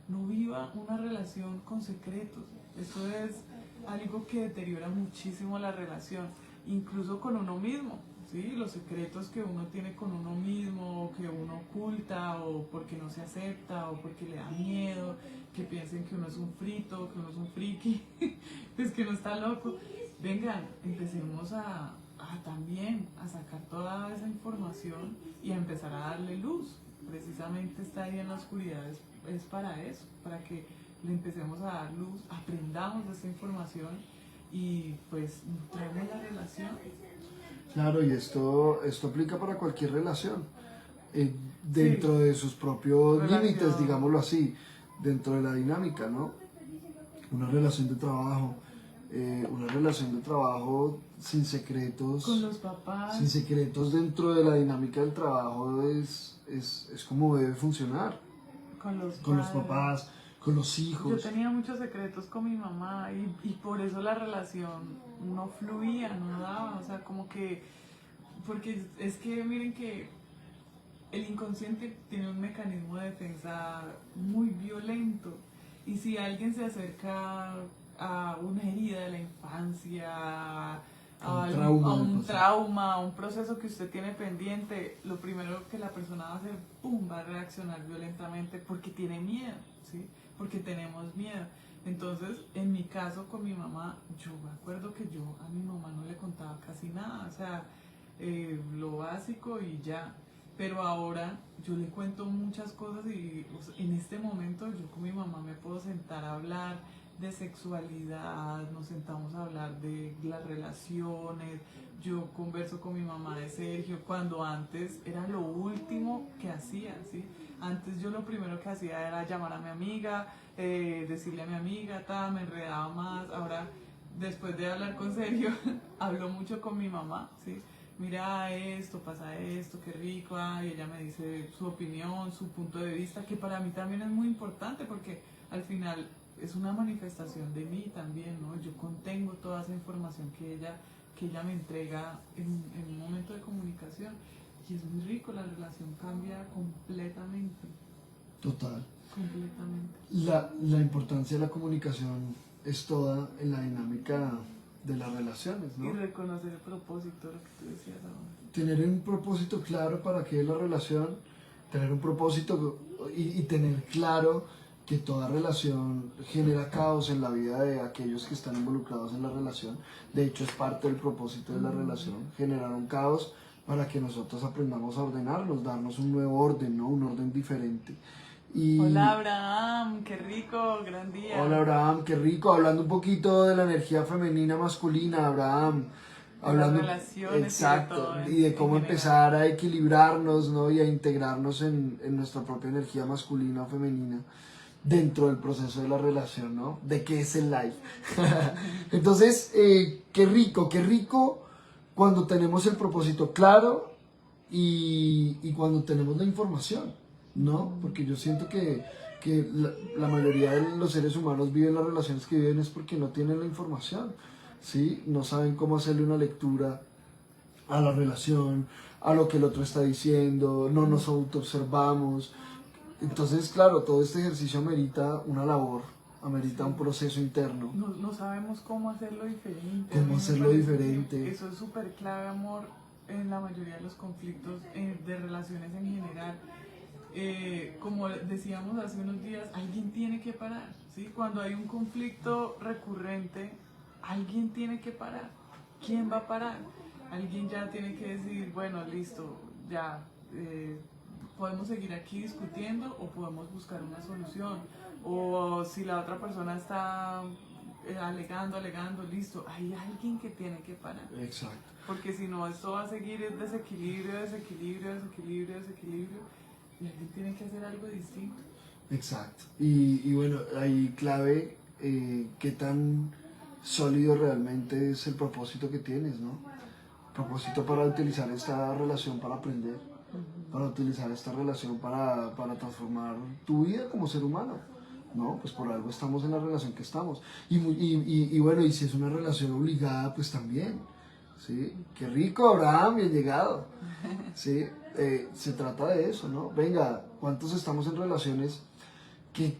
no viva una relación con secretos, eso es algo que deteriora muchísimo la relación, incluso con uno mismo, ¿sí? Los secretos que uno tiene con uno mismo, que uno oculta, o porque no se acepta, o porque le da miedo, que piensen que uno es un frito, que uno es un friki, pues que no está loco. Vengan, empecemos también a sacar toda esa información y a empezar a darle luz. Precisamente estar ahí en la oscuridad es para eso, para que le empecemos a dar luz, aprendamos de esta información y pues nutramos la relación. Claro, y esto aplica para cualquier relación, dentro Sí, de sus propios límites, relación digámoslo así, dentro de la dinámica, ¿no? Una relación de trabajo, sin secretos, con los papás. sin secretos dentro de la dinámica del trabajo es como debe funcionar, con los Padres. papás, con los Yo hijos. tenía muchos secretos con mi mamá y por eso la relación no fluía, no daba, o sea, como que, porque es que miren que el inconsciente tiene un mecanismo de defensa muy violento y si alguien se acerca a una herida de la infancia, a un trauma, a un proceso que usted tiene pendiente, lo primero que la persona va a hacer, ¡pum!, va a reaccionar violentamente porque tiene miedo, ¿sí? Porque tenemos miedo. Entonces, en mi caso con mi mamá, yo me acuerdo que yo a mi mamá no le contaba casi nada, o sea, lo básico y ya. Pero ahora yo le cuento muchas cosas y o sea, en este momento yo con mi mamá me puedo sentar a hablar de sexualidad, nos sentamos a hablar de las relaciones, yo converso con mi mamá de Sergio, cuando antes era lo último que hacía, ¿sí? Antes yo lo primero que hacía era llamar a mi amiga, decirle a mi amiga, me enredaba más, ahora después de hablar con Sergio, hablo mucho con mi mamá, ¿sí? Mira esto, pasa esto, qué rico, y ella me dice su opinión, su punto de vista, que para mí también es muy importante porque al final es una manifestación de mí también, ¿no? Yo contengo toda esa información que ella me entrega en un momento de comunicación y es muy rico, la relación cambia completamente, Total. completamente. La importancia de la comunicación es toda en la dinámica de las relaciones, ¿no? Y reconocer el propósito, lo que tú decías ahora. Tener un propósito claro para qué es la relación, tener un propósito y tener claro que toda relación genera caos en la vida de aquellos que están involucrados en la relación. De hecho, es parte del propósito de la relación, generar un caos para que nosotros aprendamos a ordenarnos, darnos un nuevo orden, ¿no? Un orden diferente. Y Hola Abraham, qué rico, gran día. hola Abraham, qué rico, hablando un poquito de la energía femenina, masculina, Abraham, Las hablando relaciones exacto, y de todo y de en cómo general. empezar a equilibrarnos, ¿no? Y a integrarnos en nuestra propia energía masculina o femenina dentro del proceso de la relación, ¿no? De qué es el life. Entonces, qué rico cuando tenemos el propósito claro y cuando tenemos la información, ¿no? Porque yo siento que la mayoría de los seres humanos viven las relaciones que viven es porque no tienen la información, ¿sí? No saben cómo hacerle una lectura a la relación, a lo que el otro está diciendo, no nos autoobservamos. Entonces, claro, todo este ejercicio amerita una labor, amerita un proceso interno. No sabemos cómo hacerlo diferente. Cómo hacerlo diferente. Eso es súper clave, amor, en la mayoría de los conflictos de relaciones en general. Como decíamos hace unos días, alguien tiene que parar, ¿sí? Cuando hay un conflicto recurrente, alguien tiene que parar. ¿Quién va a parar? Alguien ya tiene que decir, bueno, listo, ya podemos seguir aquí discutiendo o podemos buscar una solución. O si la otra persona está alegando, listo, hay alguien que tiene que parar. Exacto. Porque si no, esto va a seguir desequilibrio y alguien tiene que hacer algo distinto. Exacto. Y bueno, ahí clave qué tan sólido realmente es el propósito que tienes, ¿no? Propósito para utilizar esta relación para aprender, para utilizar esta relación para transformar tu vida como ser humano, ¿no? Pues por algo estamos en la relación que estamos. Y bueno, y si es una relación obligada, pues también, ¿sí? Qué rico, Abraham, bien llegado, ¿sí? Se trata de eso, ¿no? Venga, ¿cuántos estamos en relaciones que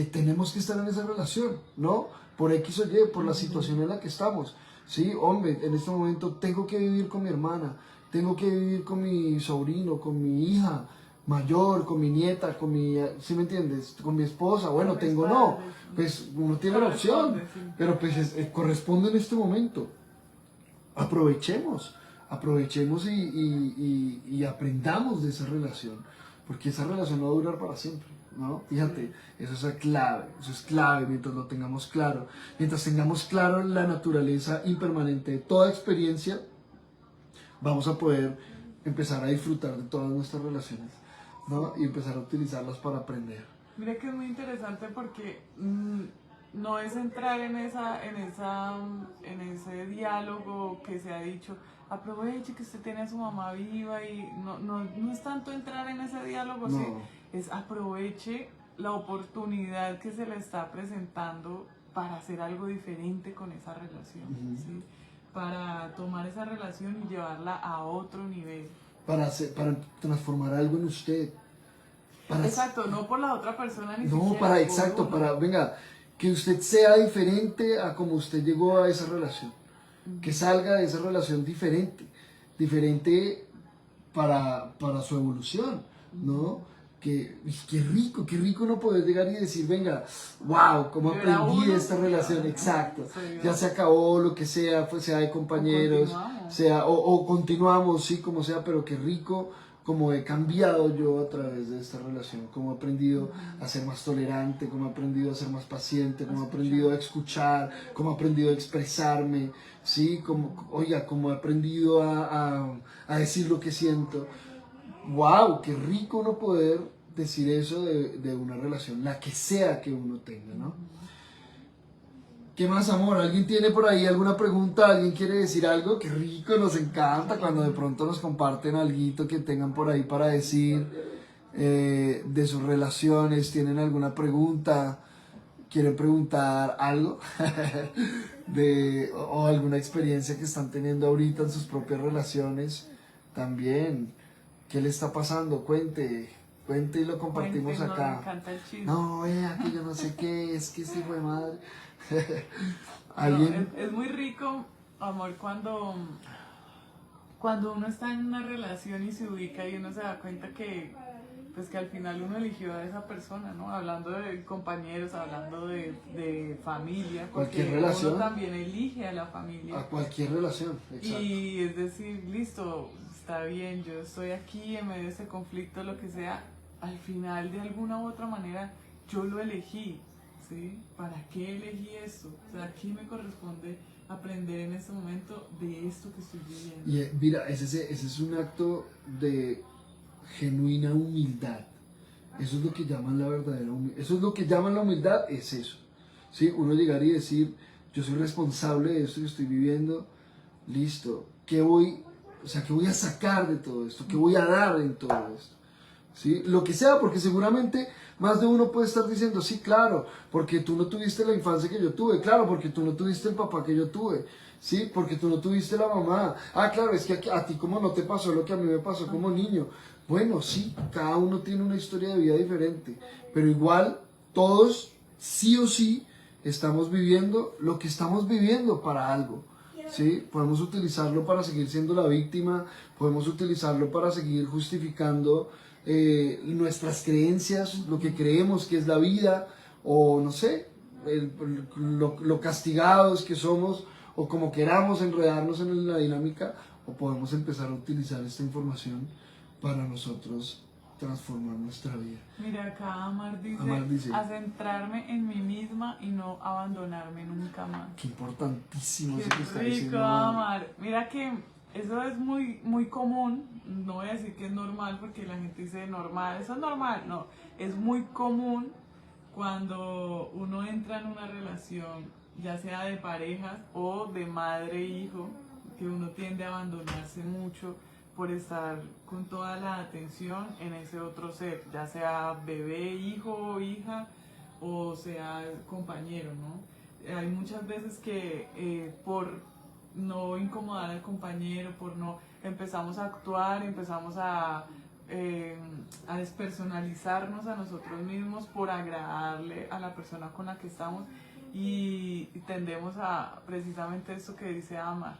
tenemos que estar en esa relación, ¿no? Por X o Y, por la situación en la que estamos. Sí, hombre, en este momento tengo que vivir con mi hermana, tengo que vivir con mi sobrino, con mi hija mayor, con mi nieta, ¿sí me entiendes? Con mi esposa, bueno, tengo no, pues uno tiene la opción, pero pues corresponde en este momento. Aprovechemos y aprendamos de esa relación, porque esa relación no va a durar para siempre. ¿no? Fíjate, eso es clave mientras lo tengamos claro. Mientras tengamos claro la naturaleza impermanente de toda experiencia, vamos a poder empezar a disfrutar de todas nuestras relaciones, ¿no? Y empezar a utilizarlas para aprender. Mira que es muy interesante porque no es entrar en ese diálogo que se ha dicho, aproveche que usted tiene a su mamá viva y no es tanto entrar en ese diálogo, No. sí, es aproveche la oportunidad que se le está presentando para hacer algo diferente con esa relación, ¿sí? Para tomar esa relación y llevarla a otro nivel. Para transformar algo en usted. Exacto, no por la otra persona ni siquiera. No, venga, que usted sea diferente a como usted llegó a esa relación. Que salga de esa relación diferente para su evolución, ¿no? Qué rico no poder llegar y decir, venga, wow, cómo aprendí de esta relación, exacto. Ya se acabó lo que sea, pues sea de compañeros, o continuamos, sí, como sea, pero qué rico como he cambiado yo a través de esta relación, cómo he aprendido a ser más tolerante, cómo he aprendido a ser más paciente, cómo he aprendido a escuchar, cómo he aprendido a expresarme, ¿sí? Cómo he aprendido a decir lo que siento. ¡Wow! Qué rico uno poder decir eso de una relación, la que sea que uno tenga, ¿no? ¿Qué más, amor? ¿Alguien tiene por ahí alguna pregunta? ¿Alguien quiere decir algo? Qué rico, nos encanta cuando de pronto nos comparten algo que tengan por ahí para decir de sus relaciones. ¿Tienen alguna pregunta? ¿Quieren preguntar algo? O alguna experiencia que están teniendo ahorita en sus propias relaciones también. ¿Qué le está pasando? Cuente y lo compartimos acá. Me encanta el chisme. No, vea que yo no sé qué es, que este hijo de madre. ¿Alguien? No, es muy rico, amor, cuando uno está en una relación y se ubica y uno se da cuenta que pues que al final uno eligió a esa persona, ¿no? Hablando de compañeros, hablando de familia, cualquier porque relación, uno también elige a la familia. A cualquier relación, exacto. Y es decir, listo, está bien, yo estoy aquí en medio de ese conflicto, lo que sea, al final de alguna u otra manera yo lo elegí, ¿sí? ¿Para qué elegí esto? O sea, aquí me corresponde aprender en este momento de esto que estoy viviendo. Y mira, ese es un acto de genuina humildad. Eso es lo que llaman la verdadera humildad. Eso es lo que llaman la humildad, es eso. ¿Sí? Uno llegar y decir, yo soy responsable de esto que estoy viviendo, listo, ¿qué voy a sacar de todo esto? ¿Qué voy a dar en todo esto? ¿Sí? Lo que sea, porque seguramente más de uno puede estar diciendo, sí, claro, porque tú no tuviste la infancia que yo tuve, claro, porque tú no tuviste el papá que yo tuve, sí, porque tú no tuviste la mamá, claro, es que a ti como no te pasó lo que a mí me pasó como niño. Bueno, sí, cada uno tiene una historia de vida diferente, pero igual todos, sí o sí, estamos viviendo lo que estamos viviendo para algo. ¿Sí? Podemos utilizarlo para seguir siendo la víctima, podemos utilizarlo para seguir justificando nuestras creencias, lo que creemos que es la vida, o no sé, lo castigados que somos, o como queramos enredarnos en la dinámica, o podemos empezar a utilizar esta información para nosotros transformar nuestra vida. Mira, acá Amar dice, a centrarme en mí misma y no abandonarme nunca más. Qué importantísimo eso que está diciendo. Amar. Mira que eso es muy, muy común, no voy a decir que es normal porque la gente dice normal, eso es normal, no, es muy común cuando uno entra en una relación, ya sea de pareja o de madre-hijo, que uno tiende a abandonarse mucho por estar con toda la atención en ese otro ser, ya sea bebé, hijo o hija, o sea compañero, ¿no? Hay muchas veces que por no incomodar al compañero, por no, empezamos a actuar, empezamos a despersonalizarnos a nosotros mismos por agradarle a la persona con la que estamos y tendemos a precisamente esto que dice Amar.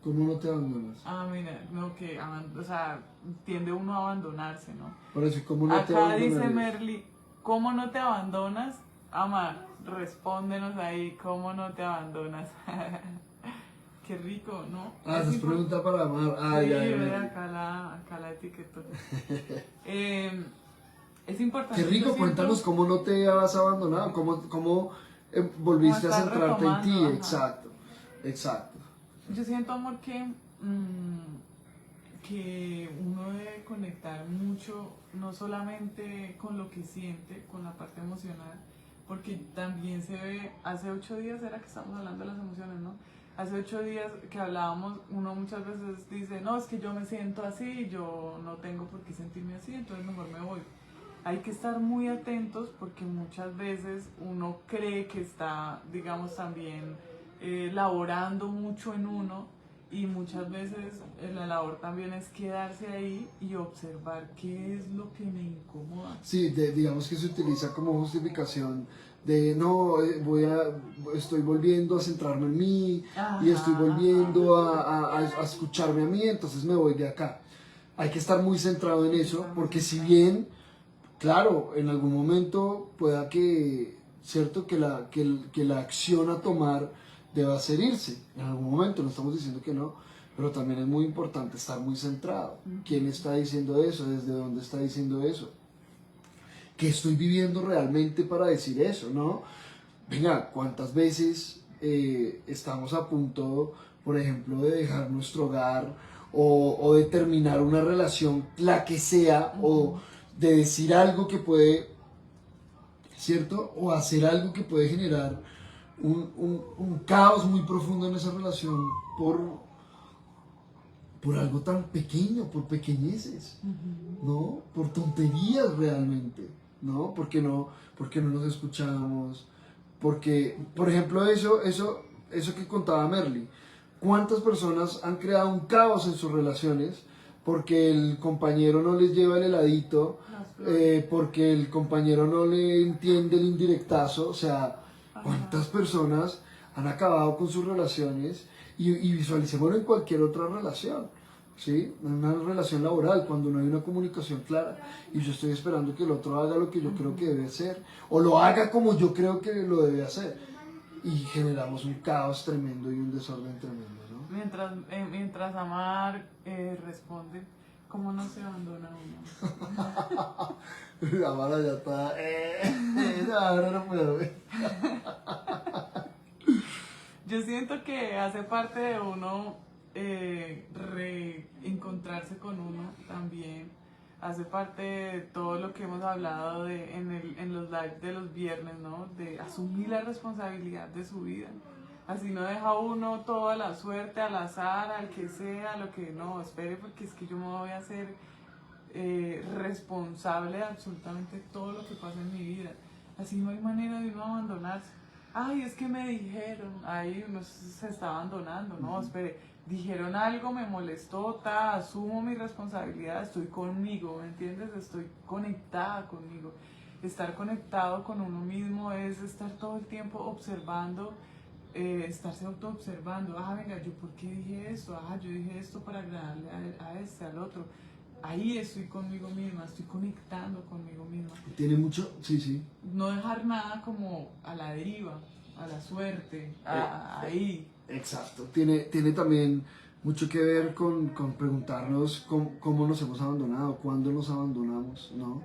¿Cómo no te abandonas? Mira, no, que, o sea, tiende uno a abandonarse, ¿no? Por eso, ¿cómo no te abandonas? abandonas? Acá dice Merly, ¿cómo no te abandonas? Amar, respóndenos ahí, ¿cómo no te abandonas? Qué rico, ¿no? Esa es pregunta para Amar. Sí, acá la etiquetó. es importante. Qué rico, cuéntanos cómo no te has abandonado, cómo volviste a estar centrarte en ti. retomando, ajá. Exacto, exacto. Yo siento, amor, que uno debe conectar mucho, no solamente con lo que siente, con la parte emocional, porque también se ve, hace 8 días era que estamos hablando de las emociones, ¿no? Hace 8 días que hablábamos, uno muchas veces dice, no, es que yo me siento así, yo no tengo por qué sentirme así, entonces mejor me voy. Hay que estar muy atentos porque muchas veces uno cree que está, digamos, también laborando mucho en uno, y muchas veces la labor también es quedarse ahí y observar qué es lo que me incomoda. Sí, digamos que se utiliza como justificación de no, estoy volviendo a centrarme en mí y estoy Ajá, volviendo ajá. a escucharme a mí, entonces me voy de acá. Hay que estar muy centrado en eso, porque si bien, claro, en algún momento pueda que, cierto, que la acción a tomar deba ser irse, en algún momento, no estamos diciendo que no, pero también es muy importante estar muy centrado. ¿Quién está diciendo eso? ¿Desde dónde está diciendo eso? ¿Qué estoy viviendo realmente para decir eso, no? Venga, ¿cuántas veces estamos a punto, por ejemplo, de dejar nuestro hogar o de terminar una relación, la que sea, o de decir algo que puede, ¿cierto? O hacer algo que puede generar un caos muy profundo en esa relación por algo tan pequeño, por pequeñeces, ¿no? Por tonterías realmente, ¿no? Porque no nos escuchamos, porque, por ejemplo, eso que contaba Merly, ¿cuántas personas han creado un caos en sus relaciones porque el compañero no les lleva el heladito, porque el compañero no le entiende el indirectazo? O sea, ¿cuántas personas han acabado con sus relaciones? Y visualicémoslo en cualquier otra relación, ¿sí? En una relación laboral, cuando no hay una comunicación clara y yo estoy esperando que el otro haga lo que yo creo que debe hacer, o lo haga como yo creo que lo debe hacer, y generamos un caos tremendo y un desorden tremendo, ¿no? Mientras Amar responde, ¿cómo no se abandona uno? La mala ya está, ahora no puedo ver. Yo siento que hace parte de uno reencontrarse con uno también. Hace parte de todo lo que hemos hablado en los lives de los viernes, ¿no? De asumir la responsabilidad de su vida. Así no deja uno toda la suerte al azar, al que sea, lo que no, espere, porque es que yo me voy a hacer responsable de absolutamente todo lo que pasa en mi vida. Así no hay manera de uno abandonarse. Ay, es que me dijeron, ahí uno se está abandonando, no, espere, dijeron algo, me molestó, asumo mi responsabilidad, estoy conmigo, ¿me entiendes? Estoy conectada conmigo. Estar conectado con uno mismo es estar todo el tiempo observando, estarse autoobservando. Venga, ¿yo por qué dije esto? Yo dije esto para agradarle a este, al otro. Ahí estoy conmigo misma, estoy conectando conmigo misma. Tiene mucho, sí, sí. No dejar nada como a la deriva, a la suerte, ahí. Exacto. Tiene también mucho que ver con preguntarnos cómo nos hemos abandonado, cuándo nos abandonamos, ¿no?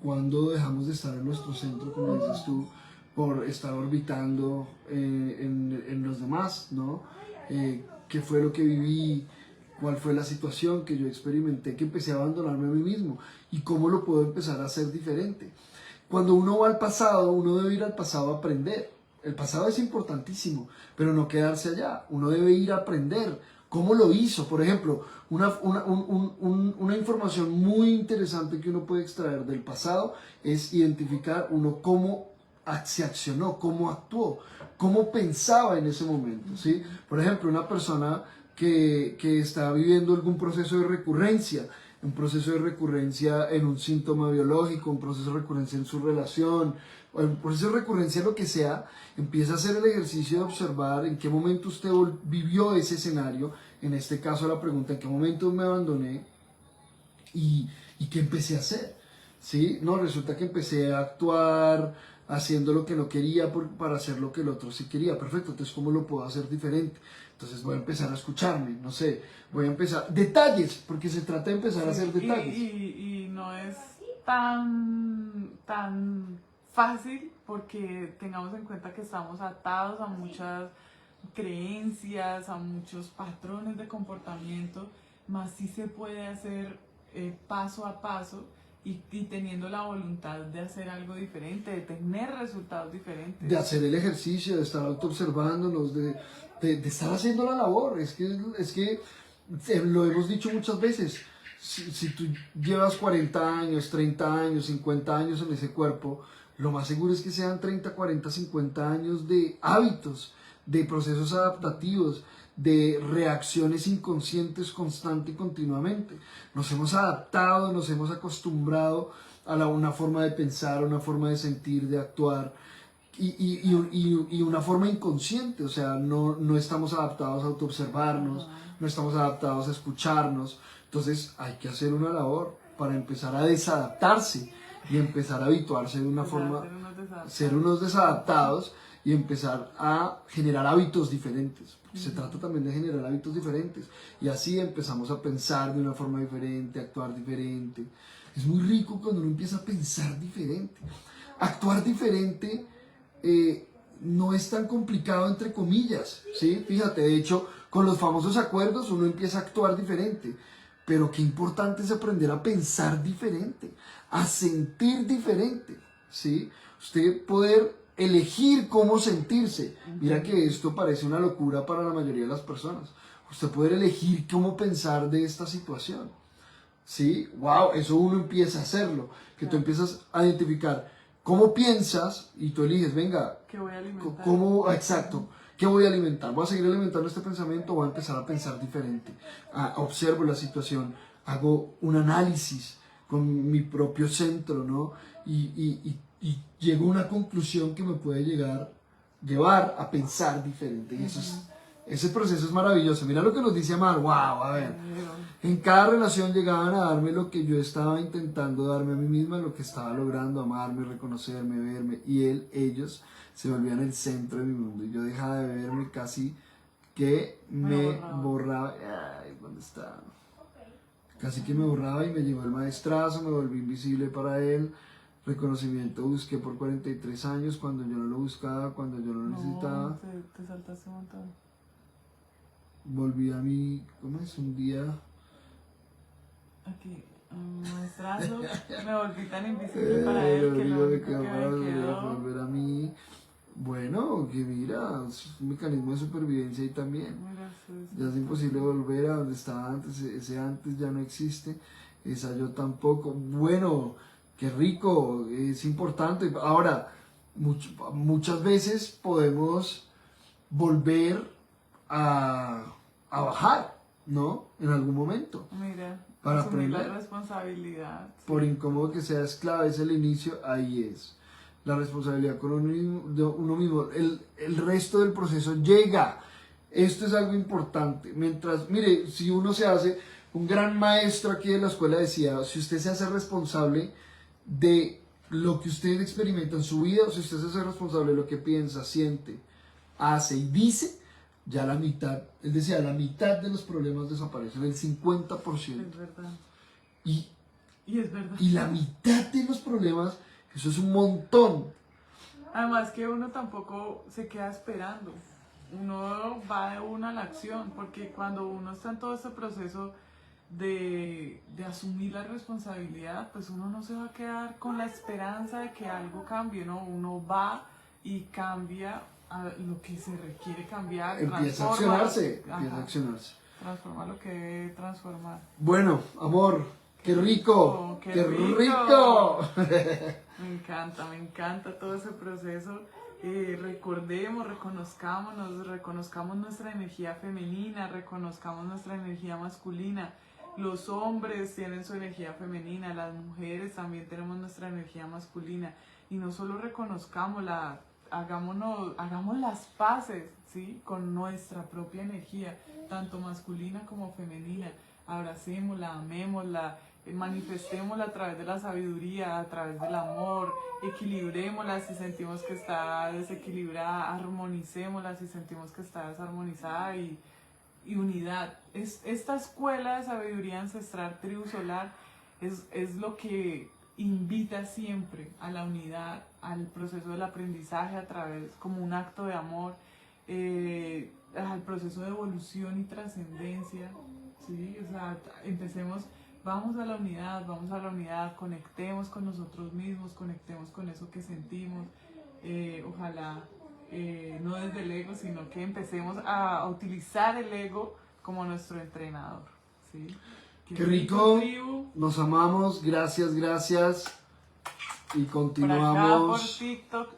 Cuándo dejamos de estar en nuestro centro, como dices tú, por estar orbitando en los demás, ¿no? ¿Qué fue lo que viví? ¿Cuál fue la situación que yo experimenté que empecé a abandonarme a mí mismo? ¿Y cómo lo puedo empezar a hacer diferente? Cuando uno va al pasado, uno debe ir al pasado a aprender. El pasado es importantísimo, pero no quedarse allá. Uno debe ir a aprender cómo lo hizo. Por ejemplo, una información muy interesante que uno puede extraer del pasado es identificar uno cómo se accionó, cómo actuó, cómo pensaba en ese momento, ¿sí? Por ejemplo, una persona que está viviendo algún proceso de recurrencia, un proceso de recurrencia en un síntoma biológico, un proceso de recurrencia en su relación, o un proceso de recurrencia lo que sea, empieza a hacer el ejercicio de observar en qué momento usted vivió ese escenario, en este caso la pregunta, ¿en qué momento me abandoné? ¿Y qué empecé a hacer? ¿Sí? No, resulta que empecé a actuar haciendo lo que no quería para hacer lo que el otro sí quería. Perfecto, entonces ¿cómo lo puedo hacer diferente? Entonces voy a empezar a escucharme, no sé, voy a empezar, detalles, porque se trata de empezar a hacer detalles. Y no es tan fácil porque tengamos en cuenta que estamos atados a muchas creencias, a muchos patrones de comportamiento, más sí se puede hacer paso a paso y teniendo la voluntad de hacer algo diferente, de tener resultados diferentes. De hacer el ejercicio, de estar autoobservándonos, de estar haciendo la labor. Es que lo hemos dicho muchas veces. Si tú llevas 40 años, 30 años, 50 años en ese cuerpo, lo más seguro es que sean 30, 40, 50 años de hábitos, de procesos adaptativos, de reacciones inconscientes constante y continuamente. Nos hemos adaptado, nos hemos acostumbrado a una forma de pensar, una forma de sentir, de actuar y una forma inconsciente. O sea, no estamos adaptados a autoobservarnos, no estamos adaptados a escucharnos. Entonces hay que hacer una labor para empezar a desadaptarse y empezar a habituarse de una forma, ser unos desadaptados y empezar a generar hábitos diferentes. Se trata también de generar hábitos diferentes y así empezamos a pensar de una forma diferente, a actuar diferente. Es muy rico cuando uno empieza a pensar diferente. Actuar diferente no es tan complicado entre comillas, ¿sí? Fíjate, de hecho, con los famosos acuerdos uno empieza a actuar diferente. Pero qué importante es aprender a pensar diferente, a sentir diferente, ¿sí? Usted poder elegir cómo sentirse. Mira que esto parece una locura para la mayoría de las personas. Usted poder elegir cómo pensar de esta situación, ¿sí? ¡Wow! Eso uno empieza a hacerlo. Que tú empiezas a identificar cómo piensas y tú eliges, venga, ¿qué voy a alimentar? ¿Cómo? Exacto. ¿Qué voy a alimentar? ¿Voy a seguir alimentando este pensamiento o voy a empezar a pensar diferente? Observo la situación, hago un análisis con mi propio centro, ¿no? Y llego a una conclusión que me puede llevar a pensar diferente. Y ese proceso es maravilloso. Mira lo que nos dice Amar. ¡Wow! A ver. En cada relación llegaban a darme lo que yo estaba intentando darme a mí misma, lo que estaba logrando, amarme, reconocerme, verme. Y ellos se volvían el centro de mi mundo. Y yo dejaba de verme casi que me borraba. Ay, ¿dónde está? Casi que me borraba y me llevó el maestrazo, me volví invisible para él. Reconocimiento busqué por 43 años cuando yo no lo buscaba, cuando yo no lo necesitaba. Te saltaste un montón. Volví a mí, ¿cómo es? Un día... Aquí, maestrazo, me volví tan invisible para él que lo único que me quedó... volver a mí. Bueno, que mira, es un mecanismo de supervivencia ahí también. Ya es imposible volver a donde estaba antes, ese antes ya no existe, esa yo tampoco. Bueno, qué rico, es importante. Ahora, muchas veces podemos volver a bajar, ¿no? En algún momento. Mira, para asumir aprender. la responsabilidad. Por incómodo que sea, es clave, es el inicio, ahí es. La responsabilidad con uno mismo. El resto del proceso llega. Esto es algo importante. Mientras, mire, si uno se hace, un gran maestro aquí de la escuela decía, si usted se hace responsable de lo que usted experimenta en su vida, o si usted se hace responsable de lo que piensa, siente, hace y dice, ya la mitad, él decía, la mitad de los problemas desaparecen, el 50%. Es verdad. Y es verdad. Y la mitad de los problemas, eso es un montón. Además que uno tampoco se queda esperando. Uno va de una a la acción, porque cuando uno está en todo este proceso de asumir la responsabilidad, pues uno no se va a quedar con la esperanza de que algo cambie, ¿no? Uno va y cambia a lo que se requiere cambiar. Empieza a accionarse, Transforma lo que debe transformar. Bueno, amor, qué rico, qué rico. Me encanta todo ese proceso. Recordemos, reconozcamos nuestra energía femenina, reconozcamos nuestra energía masculina. Los hombres tienen su energía femenina, las mujeres también tenemos nuestra energía masculina. Y no solo reconozcámosla, hagamos las paces, ¿sí? Con nuestra propia energía, tanto masculina como femenina. Abracémosla, amémosla, manifestémosla a través de la sabiduría, a través del amor, equilibrémosla si sentimos que está desequilibrada, armonicémosla si sentimos que está desarmonizada y unidad. Esta escuela de sabiduría ancestral tribu solar es lo que invita siempre a la unidad, al proceso del aprendizaje a través, como un acto de amor, al proceso de evolución y trascendencia, ¿sí? O sea, empecemos, vamos a la unidad, conectemos con nosotros mismos, conectemos con eso que sentimos, ojalá no desde el ego, sino que empecemos a utilizar el ego como nuestro entrenador, ¿sí? Qué rico, tribu. nos amamos, gracias, y continuamos. Por acá por TikTok,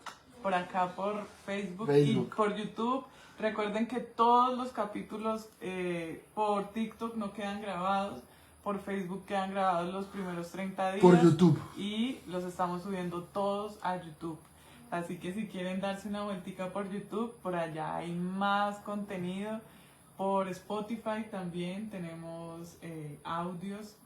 por acá por Facebook y por YouTube. Recuerden que todos los capítulos por TikTok no quedan grabados, por Facebook quedan grabados los primeros 30 días. Por YouTube. Y los estamos subiendo todos a YouTube. Así que si quieren darse una vueltica por YouTube, por allá hay más contenido. Por Spotify también tenemos audios,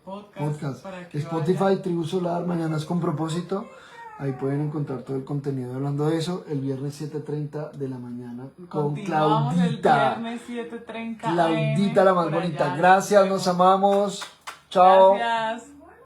podcasts. Para que Spotify, vayan. Tribu Solar, Mañanas con Propósito. Ahí pueden encontrar todo el contenido hablando de eso. El viernes 7:30 de la mañana con Claudita. El viernes 7:30 Claudita, la más bonita. Allá. Gracias, nos amamos. Chao. Gracias.